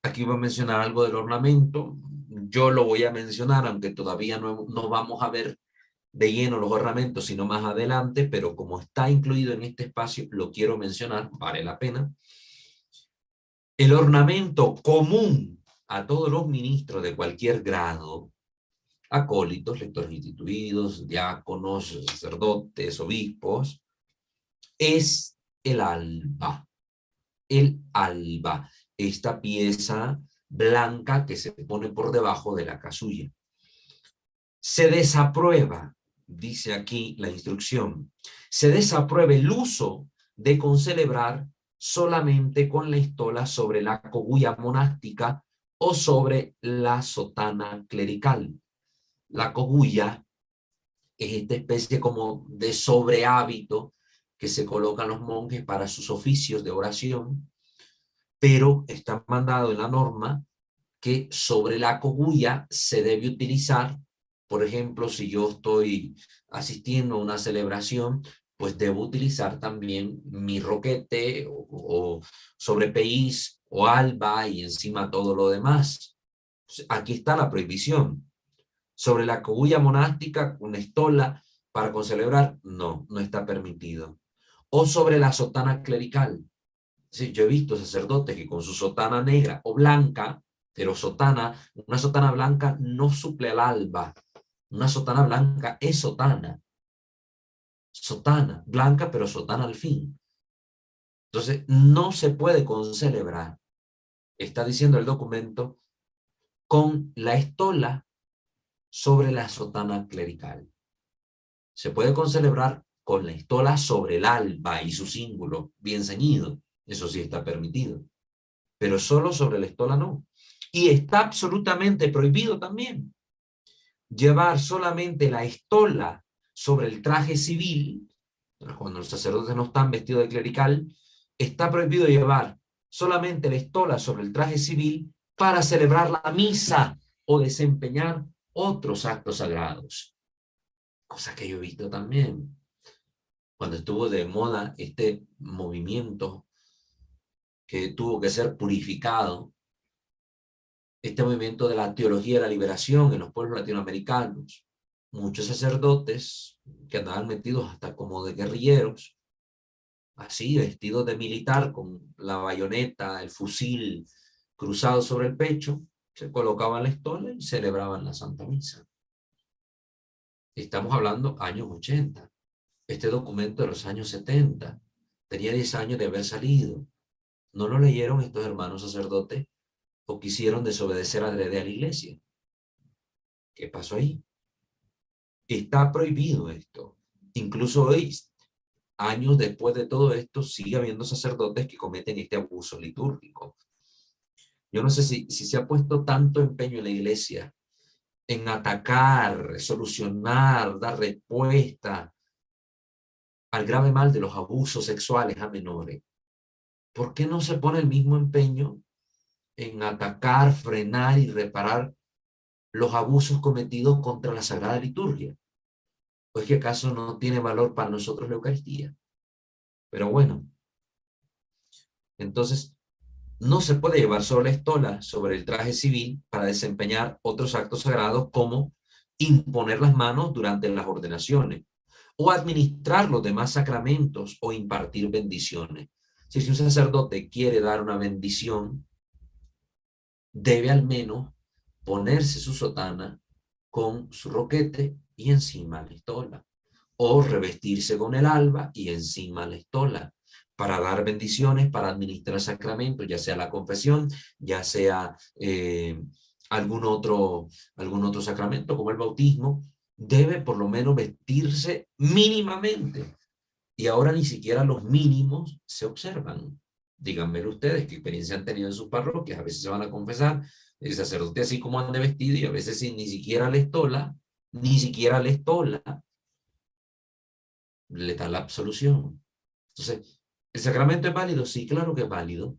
aquí voy a mencionar algo del ornamento. Yo lo voy a mencionar, aunque todavía no vamos a ver de lleno los ornamentos, sino más adelante, pero como está incluido en este espacio, lo quiero mencionar, vale la pena. El ornamento común a todos los ministros de cualquier grado, acólitos, lectores instituidos, diáconos, sacerdotes, obispos, es el alba. El alba. esta pieza blanca que se pone por debajo de la casulla. Se desaprueba, dice aquí la instrucción, se desaprueba el uso de concelebrar solamente con la estola sobre la cogulla monástica o sobre la sotana clerical. La cogulla es esta especie como de sobrehábito que se colocan los monjes para sus oficios de oración, pero está mandado en la norma que sobre la cogulla se debe utilizar, por ejemplo, si yo estoy asistiendo a una celebración, pues debo utilizar también mi roquete o sobrepeís o alba y encima todo lo demás. Aquí está la prohibición. Sobre la cogulla monástica, una estola para concelebrar, no, no está permitido. O sobre la sotana clerical. Sí, yo he visto sacerdotes que con su sotana negra o blanca, pero sotana, una sotana blanca no suple al alba. Una sotana blanca es sotana. Sotana, blanca pero sotana al fin. Entonces, no se puede concelebrar, está diciendo el documento, con la estola sobre la sotana clerical. Se puede concelebrar con la estola sobre el alba y su cíngulo bien ceñido. Eso sí está permitido. Pero solo sobre la estola no. Y está absolutamente prohibido también llevar solamente la estola sobre el traje civil. Cuando los sacerdotes no están vestidos de clerical, está prohibido llevar solamente la estola sobre el traje civil para celebrar la misa o desempeñar otros actos sagrados. Cosa que yo he visto también. Cuando estuvo de moda este movimiento que tuvo que ser purificado, este movimiento de la teología de la liberación en los pueblos latinoamericanos, muchos sacerdotes que andaban metidos hasta como de guerrilleros, así vestidos de militar con la bayoneta, el fusil cruzado sobre el pecho, se colocaban la estola y celebraban la Santa Misa. Estamos hablando años 80. Este documento de los años 70 tenía 10 años de haber salido. ¿No lo leyeron estos hermanos sacerdotes o quisieron desobedecer adrede a la iglesia? ¿Qué pasó ahí? Está prohibido esto. Incluso hoy, años después de todo esto, sigue habiendo sacerdotes que cometen este abuso litúrgico. Yo no sé si se ha puesto tanto empeño en la iglesia en atacar, solucionar, dar respuesta al grave mal de los abusos sexuales a menores. ¿Por qué no se pone el mismo empeño en atacar, frenar y reparar los abusos cometidos contra la Sagrada Liturgia? ¿Pues que acaso no tiene valor para nosotros la Eucaristía? Pero bueno, entonces no se puede llevar solo la estola sobre el traje civil para desempeñar otros actos sagrados como imponer las manos durante las ordenaciones o administrar los demás sacramentos o impartir bendiciones. Si un sacerdote quiere dar una bendición, debe al menos ponerse su sotana con su roquete y encima la estola, o revestirse con el alba y encima la estola, para dar bendiciones, para administrar sacramentos, ya sea la confesión, ya sea algún otro sacramento como el bautismo. Debe por lo menos vestirse mínimamente. Y ahora ni siquiera los mínimos se observan. Díganmelo ustedes, qué experiencia han tenido en sus parroquias. A veces se van a confesar el sacerdote así como anda vestido y a veces sin ni siquiera la estola le da la absolución. Entonces, ¿el sacramento es válido? Sí, claro que es válido,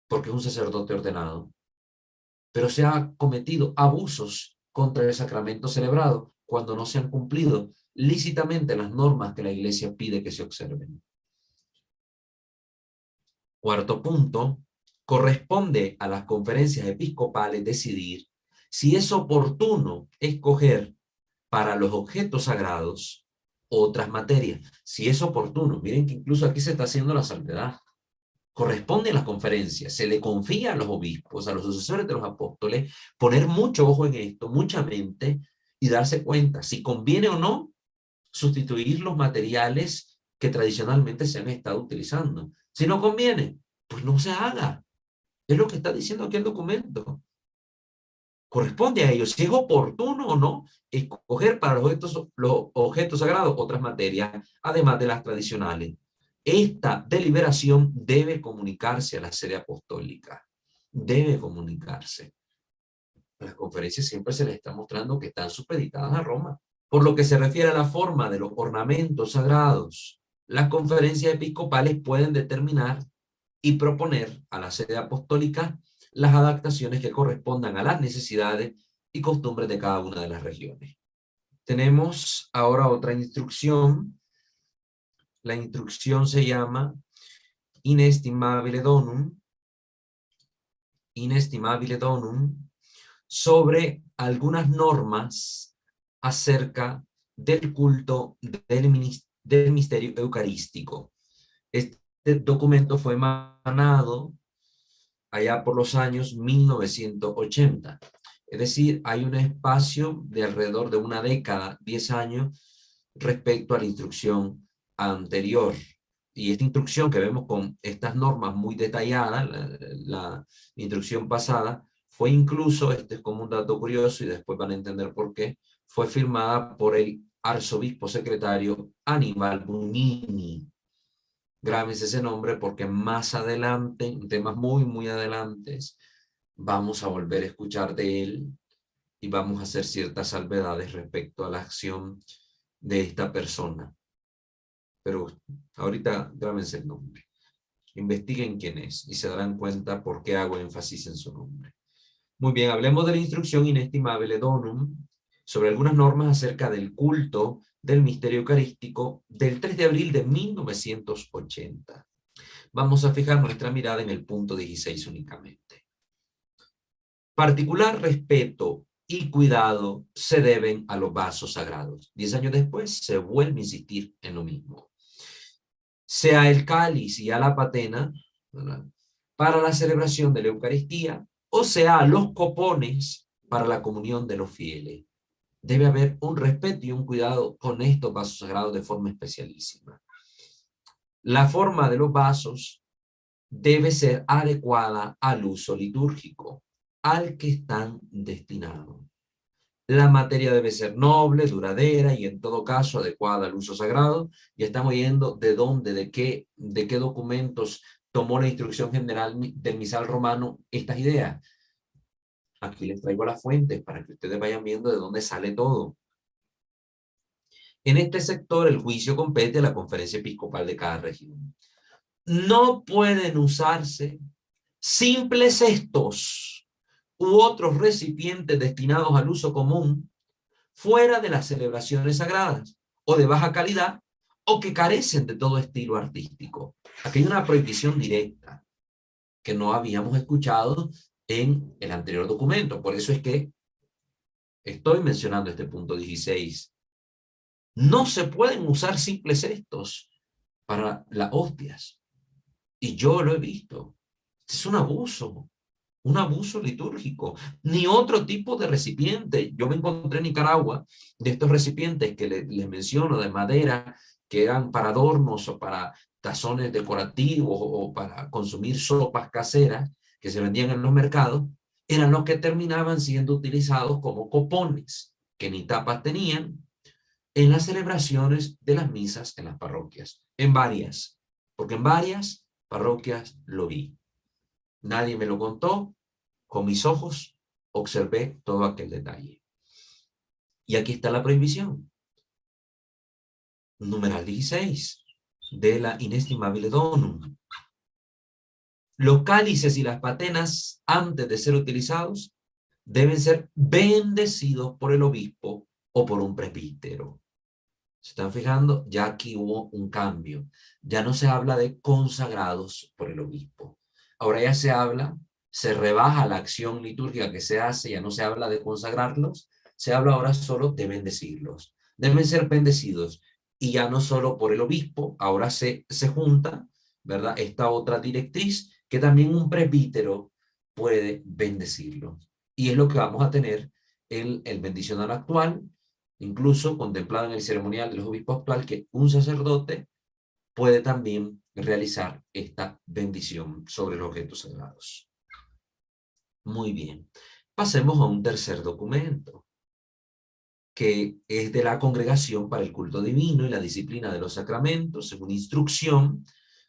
porque es un sacerdote ordenado. Pero se han cometido abusos contra el sacramento celebrado cuando no se han cumplido lícitamente las normas que la Iglesia pide que se observen. Cuarto punto, corresponde a las conferencias episcopales decidir si es oportuno escoger para los objetos sagrados otras materias. Si es oportuno, miren que incluso aquí se está haciendo la salvedad. Corresponde a las conferencias, se le confía a los obispos, a los sucesores de los apóstoles, poner mucho ojo en esto, mucha mente, y darse cuenta si conviene o no sustituir los materiales que tradicionalmente se han estado utilizando. Si no conviene, pues no se haga. Es lo que está diciendo aquí el documento. Corresponde a ellos, si es oportuno o no, escoger para los objetos sagrados otras materias, además de las tradicionales. Esta deliberación debe comunicarse a la sede apostólica. Debe comunicarse. A las conferencias siempre se les está mostrando que están supeditadas a Roma. Por lo que se refiere a la forma de los ornamentos sagrados, las conferencias episcopales pueden determinar y proponer a la sede apostólica las adaptaciones que correspondan a las necesidades y costumbres de cada una de las regiones. Tenemos ahora otra instrucción. La instrucción se llama Inestimabile Donum, sobre algunas normas acerca del culto del misterio eucarístico. Este documento fue emanado allá por los años 1980. Es decir, hay un espacio de alrededor de una década, 10 años, respecto a la instrucción anterior. Y esta instrucción que vemos con estas normas muy detalladas, la instrucción pasada, fue incluso, este es como un dato curioso y después van a entender por qué, fue firmada por el arzobispo secretario Aníbal Bugnini. Grábense ese nombre porque más adelante, en temas muy adelantes, vamos a volver a escuchar de él y vamos a hacer ciertas salvedades respecto a la acción de esta persona. Pero ahorita grábense el nombre. Investiguen quién es y se darán cuenta por qué hago énfasis en su nombre. Muy bien, hablemos de la instrucción Inestimabile Donum sobre algunas normas acerca del culto del misterio eucarístico del 3 de abril de 1980. Vamos a fijar nuestra mirada en el punto 16 únicamente. Particular respeto y cuidado se deben a los vasos sagrados. 10 años después se vuelve a insistir en lo mismo. Sea el cáliz y a la patena, ¿verdad?, para la celebración de la Eucaristía, o sea los copones para la comunión de los fieles. Debe haber un respeto y un cuidado con estos vasos sagrados de forma especialísima. La forma de los vasos debe ser adecuada al uso litúrgico, al que están destinados. La materia debe ser noble, duradera y en todo caso adecuada al uso sagrado. Ya estamos viendo de dónde, de qué documentos tomó la instrucción general del misal romano estas ideas. Aquí les traigo las fuentes para que ustedes vayan viendo de dónde sale todo. En este sector el juicio compete a la conferencia episcopal de cada región. No pueden usarse simples cestos u otros recipientes destinados al uso común fuera de las celebraciones sagradas o de baja calidad o que carecen de todo estilo artístico. Aquí hay una prohibición directa que no habíamos escuchado en el anterior documento. Por eso es que estoy mencionando este punto 16. No se pueden usar simples cestos para las hostias. Y yo lo he visto. Es un abuso litúrgico. Ni otro tipo de recipiente. Yo me encontré en Nicaragua de estos recipientes que les menciono de madera, que eran para adornos o para tazones decorativos o para consumir sopas caseras que se vendían en los mercados, eran los que terminaban siendo utilizados como copones, que ni tapas tenían, en las celebraciones de las misas en las parroquias. En varias, porque en varias parroquias lo vi. Nadie me lo contó, con mis ojos observé todo aquel detalle. Y aquí está la prohibición. Numeral 16 de la Inestimabile Donum. Los cálices y las patenas, antes de ser utilizados, deben ser bendecidos por el obispo o por un presbítero. ¿Se están fijando? Ya aquí hubo un cambio. Ya no se habla de consagrados por el obispo. Ahora ya se rebaja la acción litúrgica que se hace, ya no se habla de consagrarlos, se habla ahora solo de bendecirlos. Deben ser bendecidos. Y ya no solo por el obispo, ahora se junta, ¿verdad?, esta otra directriz, que también un presbítero puede bendecirlos. Y es lo que vamos a tener en el bendicional actual, incluso contemplado en el ceremonial de los obispos actual, que un sacerdote puede también realizar esta bendición sobre los objetos sagrados. Muy bien. Pasemos a un tercer documento, que es de la Congregación para el Culto Divino y la Disciplina de los Sacramentos, según instrucción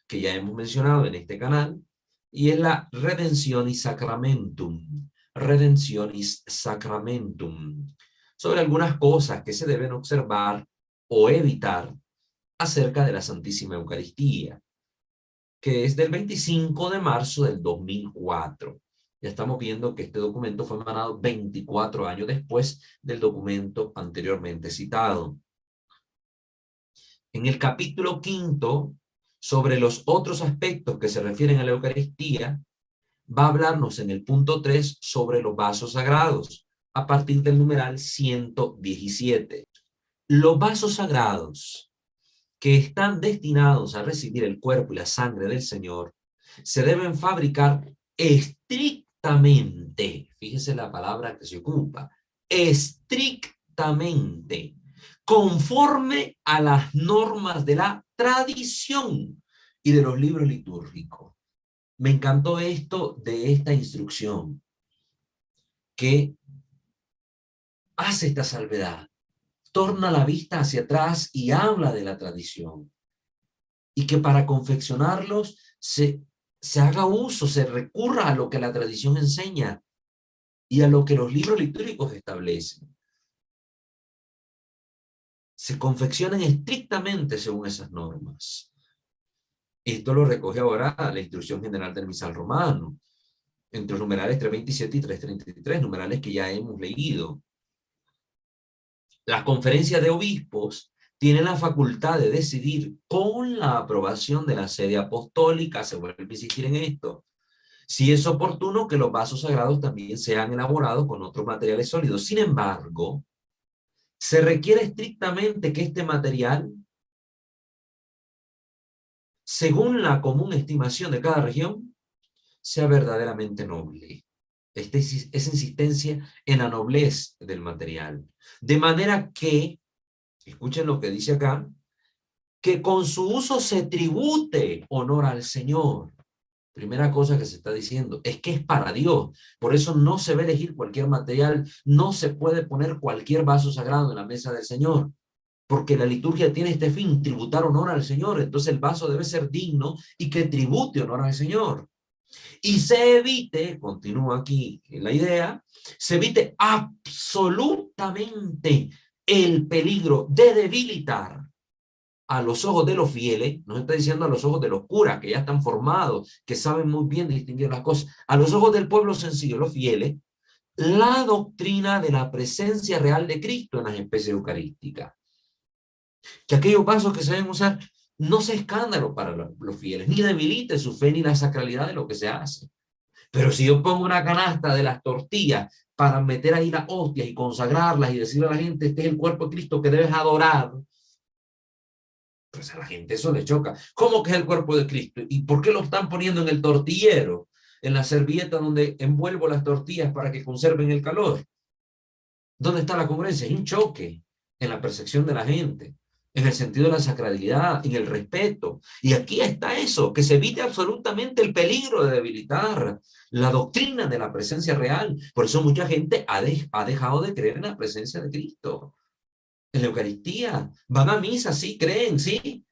que ya hemos mencionado en este canal, y es la Redemptionis Sacramentum. Redemptionis Sacramentum. Sobre algunas cosas que se deben observar o evitar acerca de la Santísima Eucaristía, que es del 25 de marzo del 2004. Ya estamos viendo que este documento fue emanado 24 años después del documento anteriormente citado. En el capítulo 5, sobre los otros aspectos que se refieren a la Eucaristía, va a hablarnos en el punto 3 sobre los vasos sagrados, a partir del numeral 117. Los vasos sagrados que están destinados a recibir el cuerpo y la sangre del Señor se deben fabricar estrictamente, fíjese la palabra que se ocupa, estrictamente, conforme a las normas de la tradición y de los libros litúrgicos. Me encantó esto de esta instrucción, que hace esta salvedad, torna la vista hacia atrás y habla de la tradición. Y que para confeccionarlos se haga uso, se recurra a lo que la tradición enseña y a lo que los libros litúrgicos establecen. Se confeccionan estrictamente según esas normas. Esto lo recoge ahora la Instrucción General del Misal Romano, entre los numerales 327 y 333, numerales que ya hemos leído. Las conferencias de obispos tienen la facultad de decidir con la aprobación de la sede apostólica, se vuelve a insistir en esto, si es oportuno que los vasos sagrados también sean elaborados con otros materiales sólidos. Sin embargo, se requiere estrictamente que este material, según la común estimación de cada región, sea verdaderamente noble. Esa insistencia en la noblez del material. De manera que, escuchen lo que dice acá, que con su uso se tribute honor al Señor. Primera cosa que se está diciendo es que es para Dios. Por eso no se va a elegir cualquier material, no se puede poner cualquier vaso sagrado en la mesa del Señor, porque la liturgia tiene este fin, tributar honor al Señor. Entonces el vaso debe ser digno y que tribute honor al Señor. Y se evite, continúa aquí la idea, se evite absolutamente el peligro de debilitar a los ojos de los fieles, nos está diciendo a los ojos de los curas, que ya están formados, que saben muy bien distinguir las cosas, a los ojos del pueblo sencillo, los fieles, la doctrina de la presencia real de Cristo en las especies eucarísticas. Que aquellos vasos que se deben usar no sea escándalo para los fieles, ni debilite su fe ni la sacralidad de lo que se hace. Pero si yo pongo una canasta de las tortillas para meter ahí las hostias y consagrarlas y decirle a la gente, este es el cuerpo de Cristo que debes adorar, pues a la gente eso le choca. ¿Cómo que es el cuerpo de Cristo? ¿Y por qué lo están poniendo en el tortillero? En la servilleta donde envuelvo las tortillas para que conserven el calor. ¿Dónde está la congruencia? Hay un choque en la percepción de la gente, en el sentido de la sacralidad, en el respeto. Y aquí está eso, que se evite absolutamente el peligro de debilitar la doctrina de la presencia real. Por eso mucha gente ha dejado de creer en la presencia de Cristo. En la Eucaristía, van a misa, sí, creen, sí,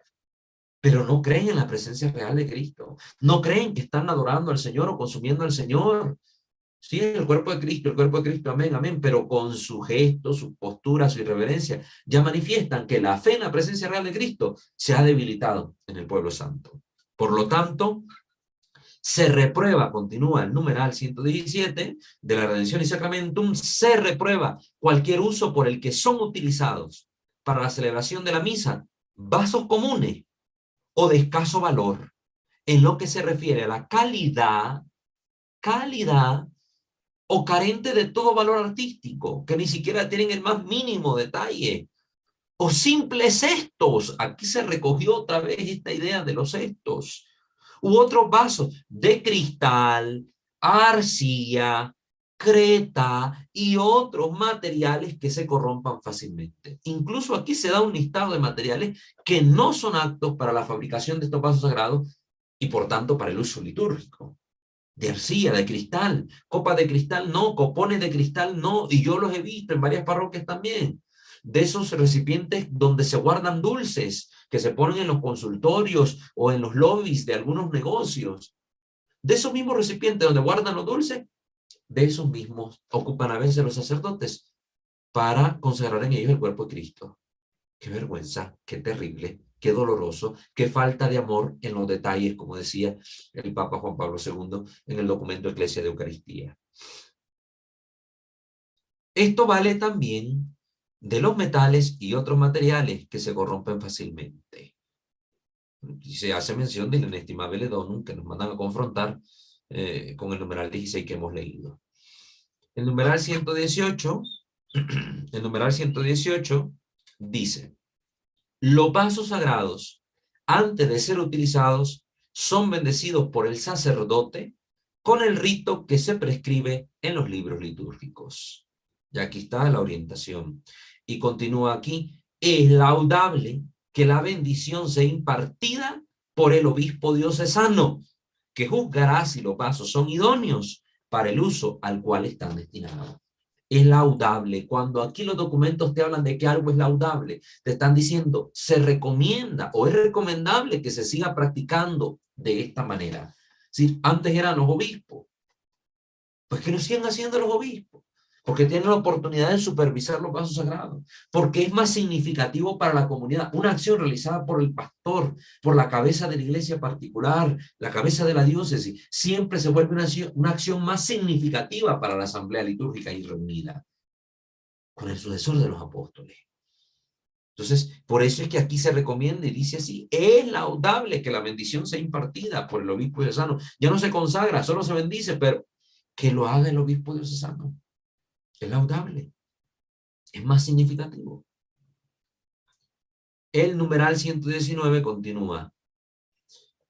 pero no creen en la presencia real de Cristo. No creen que están adorando al Señor o consumiendo al Señor. Sí, el cuerpo de Cristo, amén, amén, pero con su gesto, su postura, su irreverencia, ya manifiestan que la fe en la presencia real de Cristo se ha debilitado en el pueblo santo. Por lo tanto, se reprueba, continúa el numeral 117 de la Redención y Sacramentum, se reprueba cualquier uso por el que son utilizados para la celebración de la misa vasos comunes o de escaso valor, en lo que se refiere a la calidad o carente de todo valor artístico, que ni siquiera tienen el más mínimo detalle, o simples cestos. Aquí se recogió otra vez esta idea de los cestos, u otros vasos de cristal, arcilla, creta y otros materiales que se corrompan fácilmente. Incluso aquí se da un listado de materiales que no son aptos para la fabricación de estos vasos sagrados y por tanto para el uso litúrgico. de arcilla, de cristal, copas de cristal no, copones de cristal no, y yo los he visto en varias parroquias también, de esos recipientes donde se guardan dulces, que se ponen en los consultorios o en los lobbies de algunos negocios, de esos mismos recipientes donde guardan los dulces, de esos mismos ocupan a veces los sacerdotes para consagrar en ellos el cuerpo de Cristo. Qué vergüenza, qué terrible, qué doloroso, qué falta de amor en los detalles, como decía el Papa Juan Pablo II en el documento Eclesia de Eucaristía. Esto vale también de los metales y otros materiales que se corrompen fácilmente. Y se hace mención del inestimable donum que nos mandan a confrontar con el numeral 16 que hemos leído. El numeral 118, el numeral 118 dice: los vasos sagrados, antes de ser utilizados, son bendecidos por el sacerdote con el rito que se prescribe en los libros litúrgicos. Y aquí está la orientación. Y continúa aquí: es laudable que la bendición sea impartida por el obispo diocesano, que juzgará si los vasos son idóneos para el uso al cual están destinados. Es laudable. Cuando aquí los documentos te hablan de que algo es laudable, te están diciendo, se recomienda o es recomendable que se siga practicando de esta manera. Si antes eran los obispos, pues que lo sigan haciendo los obispos, porque tienen la oportunidad de supervisar los vasos sagrados, porque es más significativo para la comunidad. Una acción realizada por el pastor, por la cabeza de la iglesia particular, la cabeza de la diócesis, siempre se vuelve una acción más significativa para la asamblea litúrgica y reunida, con el sucesor de los apóstoles. Entonces, por eso es que aquí se recomienda y dice así: es laudable que la bendición sea impartida por el obispo diocesano. Ya no se consagra, solo se bendice, pero que lo haga el obispo diocesano. Es laudable, es más significativo. El numeral 119 continúa: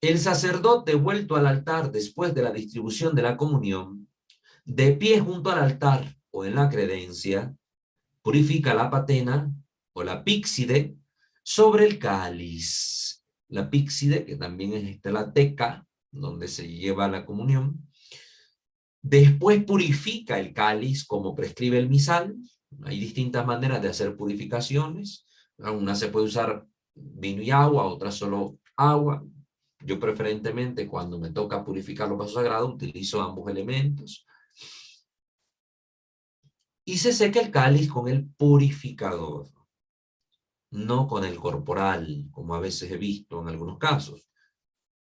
el sacerdote vuelto al altar después de la distribución de la comunión, de pie junto al altar o en la credencia, purifica la patena o la píxide sobre el cáliz. La píxide, que también es la teca, donde se lleva la comunión. Después purifica el cáliz como prescribe el misal. Hay distintas maneras de hacer purificaciones. Una se puede usar vino y agua, otra solo agua. Yo preferentemente, cuando me toca purificar los vasos sagrados, utilizo ambos elementos. Y se seca el cáliz con el purificador, no con el corporal, como a veces he visto en algunos casos.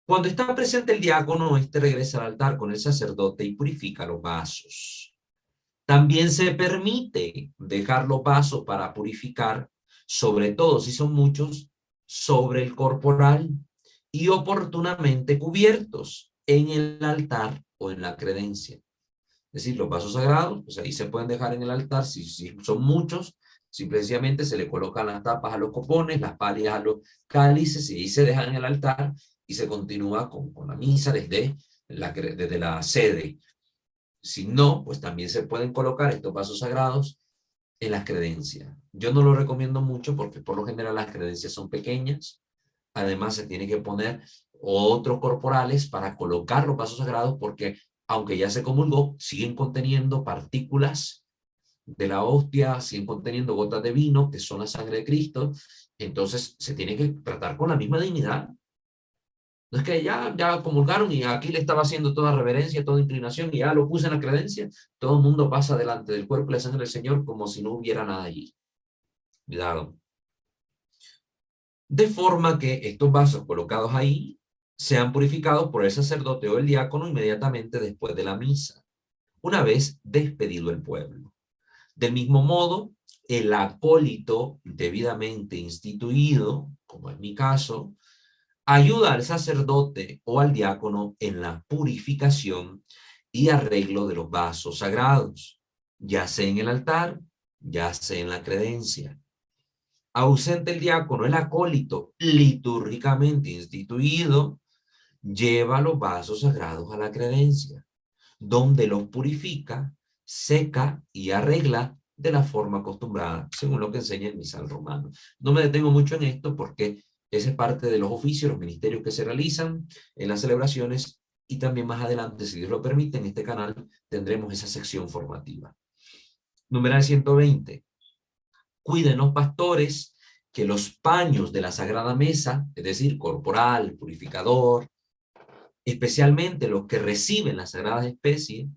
Cuando está presente el diácono, este regresa al altar con el sacerdote y purifica los vasos. También se permite dejar los vasos para purificar, sobre todo si son muchos, sobre el corporal y oportunamente cubiertos en el altar o en la credencia. Es decir, los vasos sagrados, pues ahí se pueden dejar en el altar, si son muchos, simplemente se le colocan las tapas a los copones, las palias a los cálices, y ahí se dejan en el altar y se continúa con la misa desde la sede. Si no, pues también se pueden colocar estos vasos sagrados en las credencias. Yo no lo recomiendo mucho porque por lo general las credencias son pequeñas. Además se tiene que poner otros corporales para colocar los vasos sagrados porque aunque ya se comulgó, siguen conteniendo partículas de la hostia, siguen conteniendo gotas de vino, que son la sangre de Cristo. Entonces se tiene que tratar con la misma dignidad. No es que ya comulgaron y aquí le estaba haciendo toda reverencia, toda inclinación y ya lo puse en la credencia. Todo el mundo pasa delante del cuerpo y la sangre del Señor como si no hubiera nada allí. Cuidado. De forma que estos vasos colocados ahí sean purificados por el sacerdote o el diácono inmediatamente después de la misa, una vez despedido el pueblo. Del mismo modo, el acólito debidamente instituido, como en mi caso, ayuda al sacerdote o al diácono en la purificación y arreglo de los vasos sagrados, ya sea en el altar, ya sea en la credencia. Ausente el diácono, el acólito litúrgicamente instituido lleva los vasos sagrados a la credencia, donde los purifica, seca y arregla de la forma acostumbrada, según lo que enseña el misal romano. No me detengo mucho en esto porque esa es parte de los oficios, los ministerios que se realizan en las celebraciones y también más adelante, si Dios lo permite, en este canal tendremos esa sección formativa. Numeral 120. Cuiden los pastores que los paños de la Sagrada Mesa, es decir, corporal, purificador, especialmente los que reciben las sagradas especies,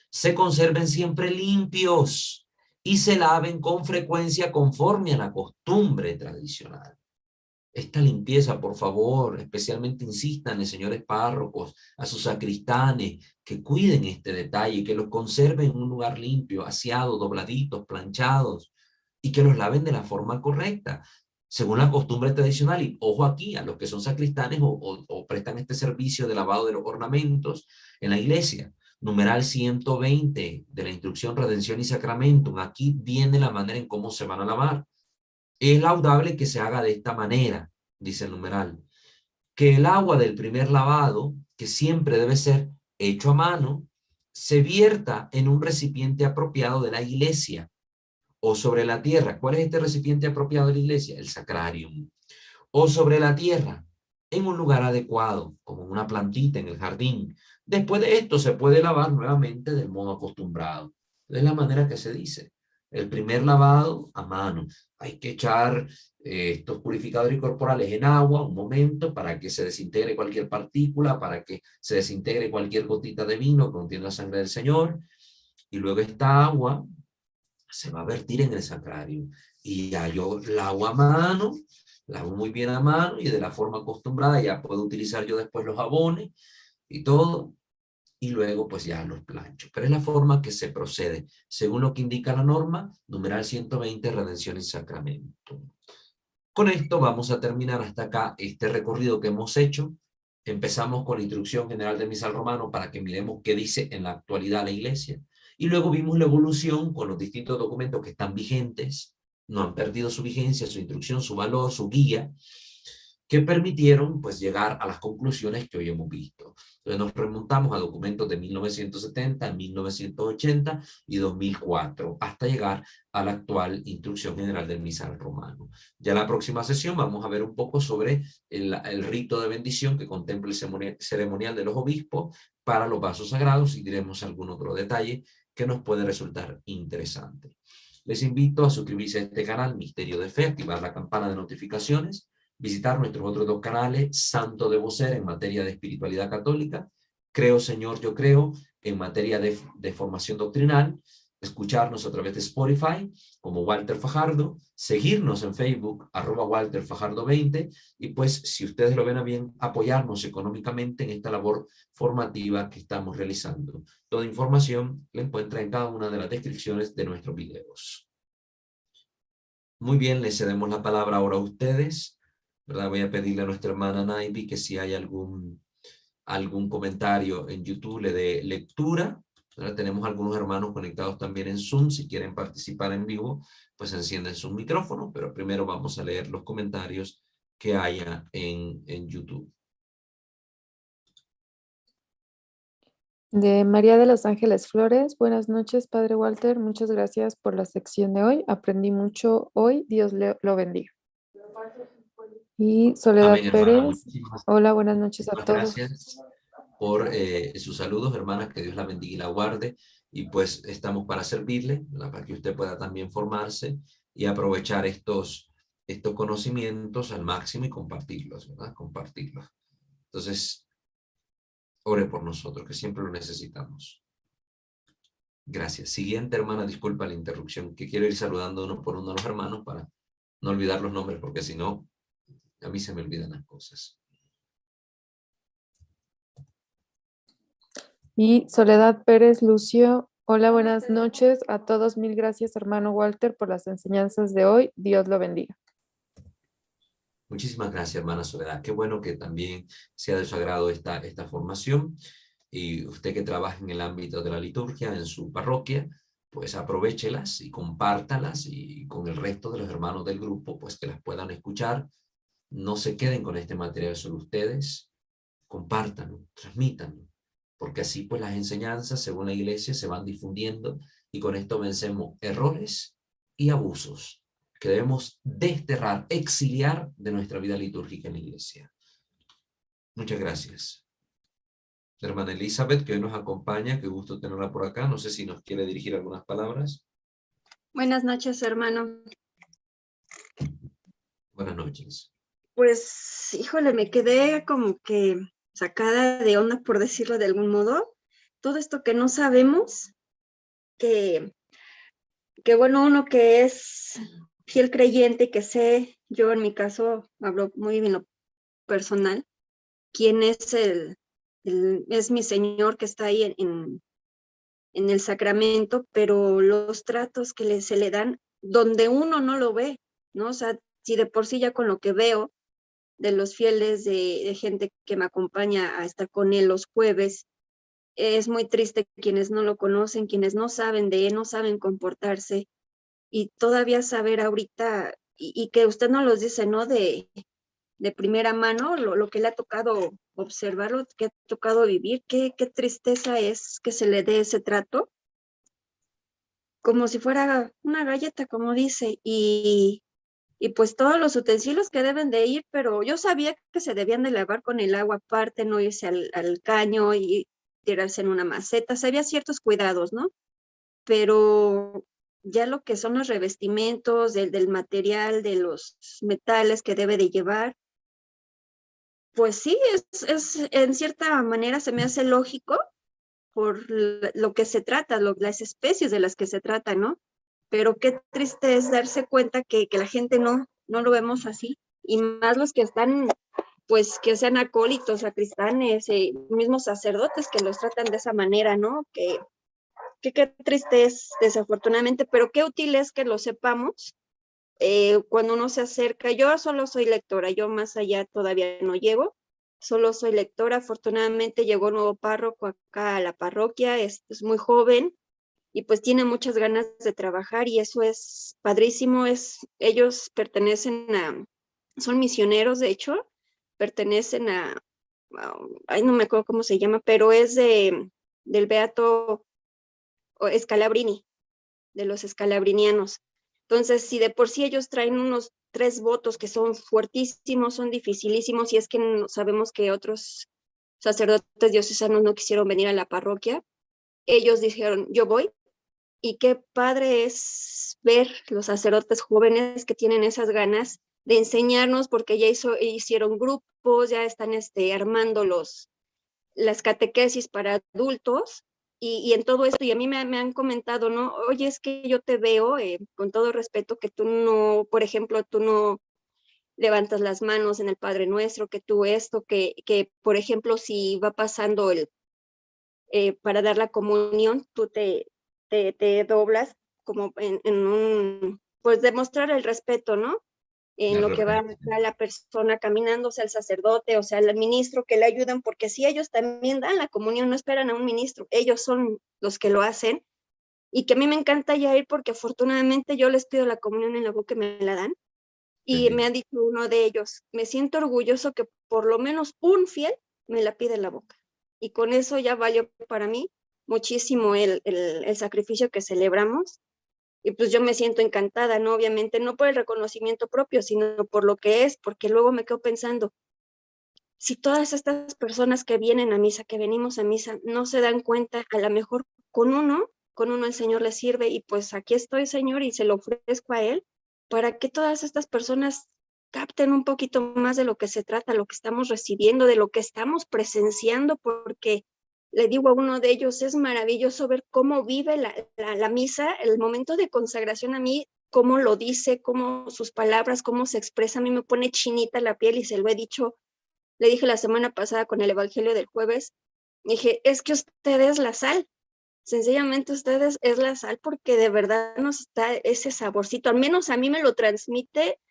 se conserven siempre limpios y se laven con frecuencia conforme a la costumbre tradicional. Esta limpieza, por favor, especialmente insistan, señores párrocos, a sus sacristanes, que cuiden este detalle, que los conserven en un lugar limpio, aseado, dobladitos, planchados, y que los laven de la forma correcta, según la costumbre tradicional. Y ojo aquí, a los que son sacristanes o prestan este servicio de lavado de los ornamentos en la iglesia. Numeral 120 de la instrucción Redención y Sacramentum. Aquí viene la manera en cómo se van a lavar. Es laudable que se haga de esta manera, dice el numeral, que el agua del primer lavado, que siempre debe ser hecho a mano, se vierta en un recipiente apropiado de la iglesia o sobre la tierra. ¿Cuál es este recipiente apropiado de la iglesia? El sacrarium. O sobre la tierra, en un lugar adecuado, como una plantita en el jardín. Después de esto se puede lavar nuevamente del modo acostumbrado. Es la manera que se dice. El primer lavado a mano. Hay que echar estos purificadores corporales en agua un momento para que se desintegre cualquier partícula, para que se desintegre cualquier gotita de vino que contiene la sangre del Señor. Y luego esta agua se va a vertir en el sacrario. Y ya yo lavo a mano, lavo muy bien a mano y de la forma acostumbrada ya puedo utilizar yo después los jabones y todo. Y luego pues ya los plancho. Pero es la forma que se procede, según lo que indica la norma, numeral 120, Redención y Sacramento. Con esto vamos a terminar hasta acá este recorrido que hemos hecho. Empezamos con la instrucción general del misal romano para que miremos qué dice en la actualidad la iglesia. Y luego vimos la evolución con los distintos documentos que están vigentes, no han perdido su vigencia, su instrucción, su valor, su guía, que permitieron pues llegar a las conclusiones que hoy hemos visto. Entonces nos remontamos a documentos de 1970, 1980 y 2004, hasta llegar a la actual Instrucción General del Misal Romano. Ya en la próxima sesión vamos a ver un poco sobre el rito de bendición que contempla el ceremonial de los obispos para los vasos sagrados y diremos algún otro detalle que nos puede resultar interesante. Les invito a suscribirse a este canal Misterio de Fe, activar la campana de notificaciones, visitar nuestros otros dos canales, Santo Debo Ser en materia de espiritualidad católica, Creo Señor Yo Creo en materia de formación doctrinal, escucharnos a través de Spotify como Walter Fajardo, seguirnos en Facebook @WalterFajardo20 y pues si ustedes lo ven a bien, apoyarnos económicamente en esta labor formativa que estamos realizando. Toda información la encuentra en cada una de las descripciones de nuestros videos. Muy bien, les cedemos la palabra ahora a ustedes. ¿Verdad? Voy a pedirle a nuestra hermana Naibi que si hay algún comentario en YouTube le dé lectura. ¿Verdad? Tenemos algunos hermanos conectados también en Zoom. Si quieren participar en vivo, pues encienden su micrófono, pero primero vamos a leer los comentarios que haya en YouTube. De María de los Ángeles Flores, buenas noches, Padre Walter, muchas gracias por la sección de hoy, aprendí mucho hoy, Dios lo bendiga. Y Soledad Amén, hermana. Pérez, hola, buenas noches a todos. Gracias por sus saludos, hermanas, que Dios la bendiga y la guarde, y pues estamos para servirle, ¿verdad? Para que usted pueda también formarse y aprovechar estos conocimientos al máximo y compartirlos, ¿verdad? Compartirlos. Entonces, ore por nosotros, que siempre lo necesitamos. Gracias. Siguiente, hermana, disculpa la interrupción, que quiero ir saludando uno por uno a los hermanos para no olvidar los nombres, porque si no, a mí se me olvidan las cosas. Y Soledad Pérez Lucio, hola, buenas noches a todos, mil gracias, hermano Walter, por las enseñanzas de hoy, Dios lo bendiga. Muchísimas gracias, hermana Soledad. Qué bueno que también sea de su agrado esta formación. Y usted que trabaja en el ámbito de la liturgia, en su parroquia, pues aprovéchelas y compártalas y con el resto de los hermanos del grupo, pues que las puedan escuchar. No se queden con este material solo ustedes, compártanlo, transmítanlo, porque así pues las enseñanzas según la iglesia se van difundiendo y con esto vencemos errores y abusos que debemos desterrar, exiliar de nuestra vida litúrgica en la iglesia. Muchas gracias. Hermana Elizabeth, que hoy nos acompaña, qué gusto tenerla por acá. No sé si nos quiere dirigir algunas palabras. Buenas noches, hermano. Buenas noches. Pues, híjole, me quedé como que sacada de onda, por decirlo de algún modo. Todo esto que no sabemos, que bueno, uno que es fiel creyente, que sé, yo en mi caso hablo muy bien lo personal, quién es es mi Señor que está ahí en el sacramento, pero los tratos que se le dan donde uno no lo ve, ¿no? O sea, si de por sí ya con lo que veo de los fieles, de gente que me acompaña a estar con él los jueves, es muy triste quienes no lo conocen, quienes no saben de él, no saben comportarse, y todavía saber ahorita, y que usted nos los dice, ¿no? De primera mano, lo que le ha tocado observar, lo que ha tocado vivir, qué tristeza es que se le dé ese trato, como si fuera una galleta, como dice, y pues todos los utensilios que deben de ir, pero yo sabía que se debían de lavar con el agua aparte, no irse al caño y tirarse en una maceta, había ciertos cuidados, ¿no? Pero ya lo que son los revestimientos, del material, de los metales que debe de llevar, pues sí, es en cierta manera se me hace lógico por lo que se trata, las especies de las que se trata, ¿no? Pero qué triste es darse cuenta que la gente no lo vemos así, y más los que están, pues que sean acólitos, sacristanes, mismos sacerdotes que los tratan de esa manera, ¿no? Qué triste es, desafortunadamente, pero qué útil es que lo sepamos cuando uno se acerca. Yo solo soy lectora, yo más allá todavía no llego, solo soy lectora. Afortunadamente llegó un nuevo párroco acá a la parroquia, es muy joven, y pues tiene muchas ganas de trabajar, y eso es padrísimo. Ellos son misioneros, de hecho, pertenecen ay, no me acuerdo cómo se llama, pero es del Beato Scalabrini, de los escalabrinianos. Entonces, si de por sí ellos traen unos 3 votos que son fuertísimos, son dificilísimos, y es que sabemos que otros sacerdotes diocesanos no quisieron venir a la parroquia, ellos dijeron, yo voy. Y qué padre es ver los sacerdotes jóvenes que tienen esas ganas de enseñarnos, porque ya hicieron grupos, ya están armando las catequesis para adultos, y en todo esto, y a mí me han comentado, ¿no? Oye, es que yo te veo, con todo respeto, que tú no, por ejemplo, tú no levantas las manos en el Padre Nuestro, que tú esto, que por ejemplo, si va pasando para dar la comunión, tú te doblas como pues demostrar el respeto, ¿no? En lo que va a la persona caminando, sea el sacerdote, o sea el ministro, que le ayudan, porque si ellos también dan la comunión, no esperan a un ministro, ellos son los que lo hacen, y que a mí me encanta ya ir, porque afortunadamente yo les pido la comunión en la boca y me la dan, y me ha dicho uno de ellos, me siento orgulloso que por lo menos un fiel me la pide en la boca, y con eso ya valió para mí muchísimo el sacrificio que celebramos. Y pues yo me siento encantada, ¿no? Obviamente no por el reconocimiento propio, sino por lo que es, porque luego me quedo pensando, si todas estas personas que vienen a misa, que venimos a misa, no se dan cuenta, a lo mejor con uno el Señor les sirve, y pues aquí estoy, Señor, y se lo ofrezco a Él, para que todas estas personas capten un poquito más de lo que se trata, lo que estamos recibiendo, de lo que estamos presenciando, porque le digo a uno de ellos, es maravilloso ver cómo vive la misa, el momento de consagración. A mí, cómo lo dice, cómo sus palabras, cómo se expresa, a mí me pone chinita la piel, y se lo he dicho, le dije la semana pasada con el Evangelio del jueves, dije, es que usted es la sal, sencillamente ustedes es la sal, porque de verdad nos está ese saborcito, al menos a mí me lo transmite,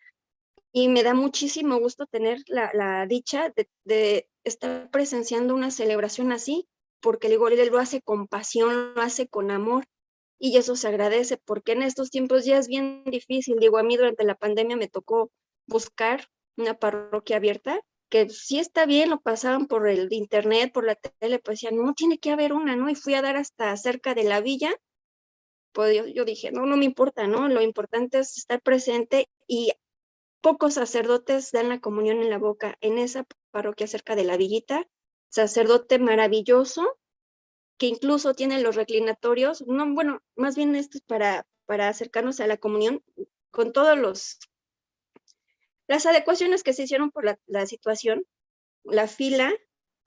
y me da muchísimo gusto tener la dicha de estar presenciando una celebración así, porque digo, él lo hace con pasión, lo hace con amor, y eso se agradece, porque en estos tiempos ya es bien difícil. Digo, a mí durante la pandemia me tocó buscar una parroquia abierta, que sí está bien, lo pasaban por el internet, por la tele, pues decían, no, tiene que haber una, ¿no? Y fui a dar hasta cerca de la villa, pues yo dije, no me importa, ¿no? Lo importante es estar presente, y pocos sacerdotes dan la comunión en la boca en esa parroquia cerca de la villita, sacerdote maravilloso, que incluso tiene los reclinatorios, no, bueno, más bien esto es para acercarnos a la comunión, con todos las adecuaciones que se hicieron por la situación, la fila,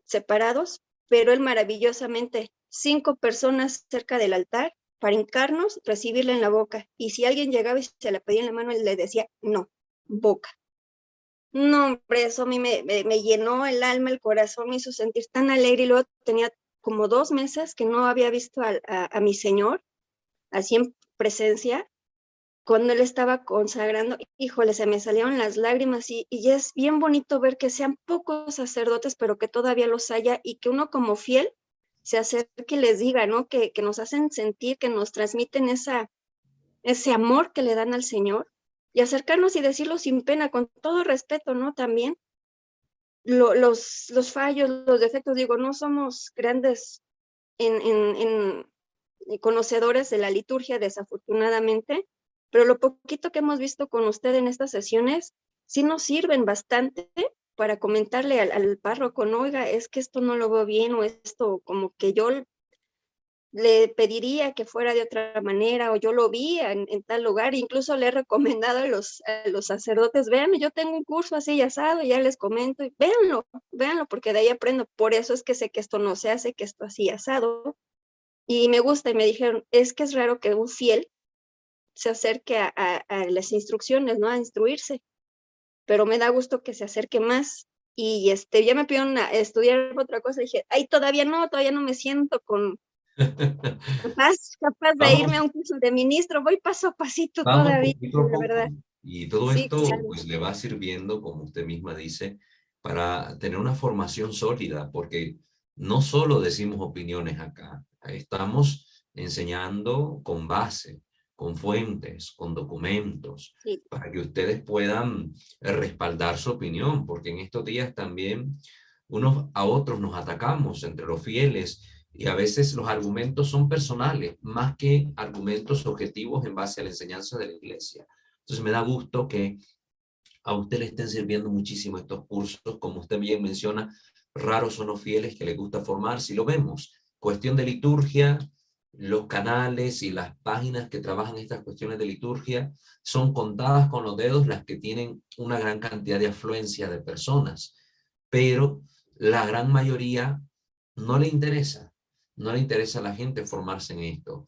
separados, pero él maravillosamente, 5 personas cerca del altar, para hincarnos, recibirle en la boca, y si alguien llegaba y se la pedía en la mano, él le decía, no, boca. No, hombre, eso a mí me llenó el alma, el corazón, me hizo sentir tan alegre, y luego tenía como 2 meses que no había visto a mi Señor, así en presencia, cuando él estaba consagrando, híjole, se me salieron las lágrimas, y es bien bonito ver que sean pocos sacerdotes, pero que todavía los haya, y que uno como fiel se acerque y les diga, ¿no? Que nos hacen sentir, que nos transmiten ese amor que le dan al Señor, y acercarnos y decirlo sin pena, con todo respeto, ¿no? También los fallos, los defectos, digo, no somos grandes en conocedores de la liturgia, desafortunadamente, pero lo poquito que hemos visto con usted en estas sesiones, sí nos sirven bastante para comentarle al párroco, no, oiga, es que esto no lo veo bien, o esto como que yo le pediría que fuera de otra manera, o yo lo vi en tal lugar, incluso le he recomendado a los sacerdotes, vean, yo tengo un curso así y asado, y ya les comento, y véanlo, porque de ahí aprendo, por eso es que sé que esto no se hace, que esto así asado, y me gusta, y me dijeron, es que es raro que un fiel se acerque a las instrucciones, ¿no? A instruirse, pero me da gusto que se acerque más, y ya me pidieron a estudiar otra cosa, y dije, ay, todavía no me siento capaz de irme Vamos, a un curso de ministro, voy paso a pasito vamos todavía, poquito a la verdad. poco. Y todo Sí, esto claro. pues le va sirviendo, como usted misma dice, para tener una formación sólida, porque no solo decimos opiniones acá, estamos enseñando con base, con fuentes, con documentos, Sí, para que ustedes puedan respaldar su opinión, porque en estos días también unos a otros nos atacamos entre los fieles, y a veces los argumentos son personales, más que argumentos objetivos en base a la enseñanza de la iglesia. Entonces me da gusto que a usted le estén sirviendo muchísimo estos cursos. Como usted bien menciona, raros son los fieles que les gusta formarse, y lo vemos. Cuestión de liturgia, los canales y las páginas que trabajan estas cuestiones de liturgia son contadas con los dedos las que tienen una gran cantidad de afluencia de personas, pero la gran mayoría no le interesa. No le interesa a la gente formarse en esto.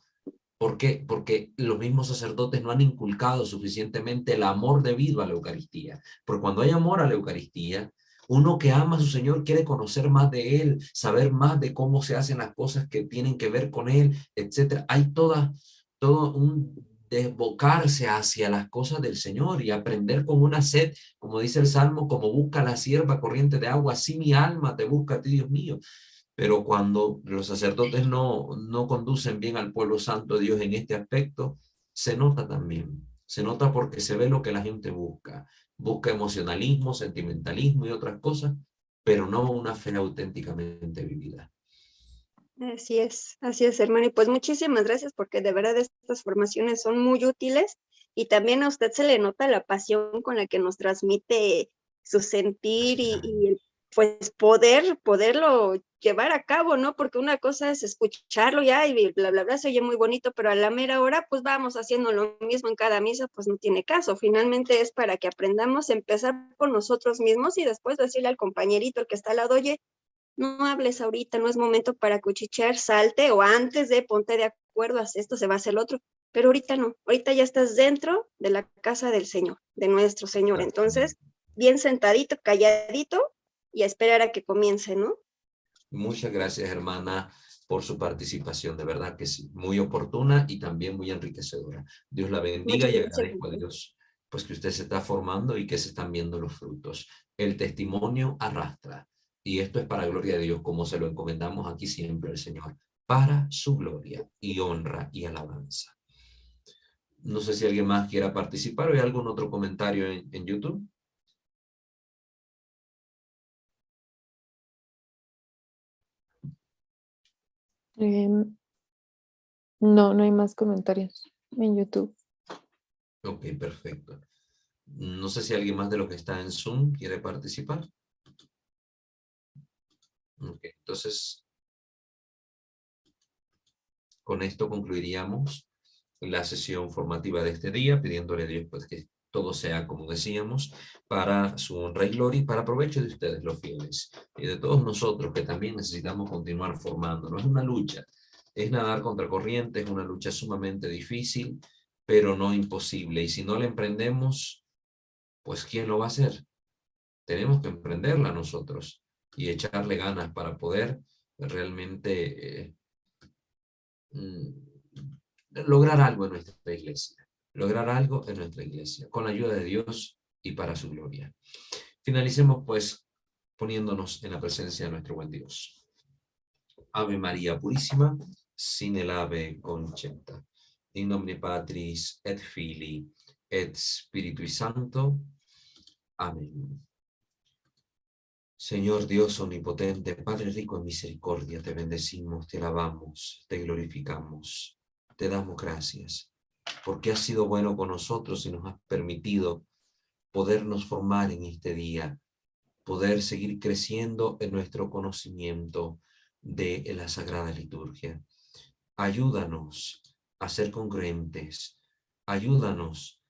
¿Por qué? Porque los mismos sacerdotes no han inculcado suficientemente el amor debido a la Eucaristía. Porque cuando hay amor a la Eucaristía, uno que ama a su Señor quiere conocer más de Él, saber más de cómo se hacen las cosas que tienen que ver con Él, etc. Hay todo un desbocarse hacia las cosas del Señor y aprender con una sed, como dice el Salmo, como busca la sierva corriente de agua, así mi alma te busca a ti, Dios mío. Pero cuando los sacerdotes no conducen bien al pueblo santo de Dios en este aspecto, se nota también. Se nota porque se ve lo que la gente busca. Busca emocionalismo, sentimentalismo y otras cosas, pero no una fe auténticamente vivida. así es, hermano. Y pues muchísimas gracias, porque de verdad estas formaciones son muy útiles, y también a usted se le nota la pasión con la que nos transmite su sentir, Gracias. pues poderlo llevar a cabo, ¿no? Porque una cosa es escucharlo ya y bla, bla, bla, se oye muy bonito, pero a la mera hora, pues vamos haciendo lo mismo en cada misa, pues no tiene caso. Finalmente es para que aprendamos a empezar por nosotros mismos, y después decirle al compañerito, el que está al lado, oye, no hables ahorita, no es momento para cuchichear, salte, o antes de ponte de acuerdo, haz esto, se va a hacer lo otro, pero ahorita no, ahorita ya estás dentro de la casa del Señor, de nuestro Señor, entonces, bien sentadito, calladito, y a esperar a que comience, ¿no? Muchas gracias, hermana, por su participación. De verdad que sí, muy oportuna y también muy enriquecedora. Dios la bendiga, Muchas y gracias. agradezco a Dios pues que usted se está formando y que se están viendo los frutos. El testimonio arrastra, y esto es para gloria de Dios, como se lo encomendamos aquí siempre al Señor, para su gloria y honra y alabanza. No sé si alguien más quiera participar, o hay algún otro comentario en YouTube. No, no hay más comentarios en YouTube. Ok, perfecto. No sé si alguien más de los que está en Zoom quiere participar. Ok, entonces, con esto concluiríamos la sesión formativa de este día, pidiéndole a Dios pues, que todo sea, como decíamos, para su honra y gloria y para provecho de ustedes los fieles y de todos nosotros que también necesitamos continuar formando. No es una lucha, es nadar contra corriente, es una lucha sumamente difícil, pero no imposible. Y si no la emprendemos, pues ¿quién lo va a hacer? Tenemos que emprenderla nosotros y echarle ganas para poder realmente lograr algo en nuestra iglesia, con la ayuda de Dios y para su gloria. Finalicemos pues poniéndonos en la presencia de nuestro buen Dios. Ave María Purísima, sin el ave concepta. In nomine Patris et Filii et Spiritui Sancto. Amén. Señor Dios omnipotente, Padre rico en misericordia, te bendecimos, te alabamos, te glorificamos, te damos gracias, porque has sido bueno con nosotros y nos has permitido podernos formar en este día, poder seguir creciendo en nuestro conocimiento de la Sagrada Liturgia. Ayúdanos a ser congruentes, ayúdanos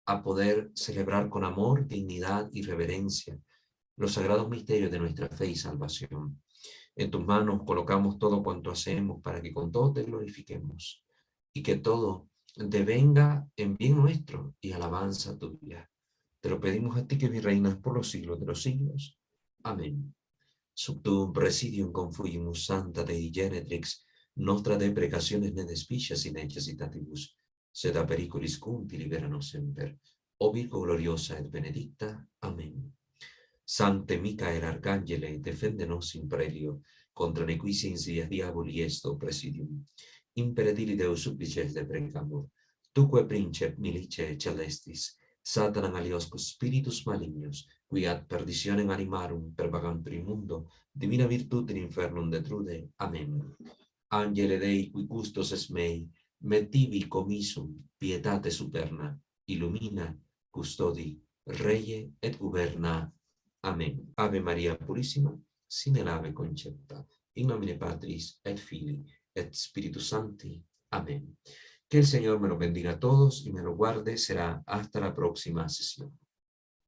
a poder celebrar con amor, dignidad y reverencia los sagrados misterios de nuestra fe y salvación. En tus manos colocamos todo cuanto hacemos para que con todo te glorifiquemos y que todo devenga en bien nuestro y alabanza tuya. Te lo pedimos a ti que reinas por los siglos de los siglos. Amén. Sub tuum presidium confugimus Santa Dei Genetrix, nostra deprecationes ne despicias in necessitatibus, sed a periculis cumpi libera nos semper. O Virgo gloriosa et benedicta. Amén. Sante Micael Arcangele, defendenos in prelio, contra nequis insidias diaboli esto presidium. Imperadili Deus supplices deprecamur, tuque princeps milice celestis, Satanam alioscus spiritus malignos, qui ad perditionem animarum pervagantur in mundo, divina virtute in infernum detrude. Amen. Angele Dei, qui custos es mei, mettivi commissum, pietate superna, illumina, custodi, reie et guberna. Amén. Ave María Purísima, sin el ave concepta, in nomine Patris et Filii et Spiritus Sancti. Amén. Que el Señor me lo bendiga a todos y me lo guarde. Será hasta la próxima sesión.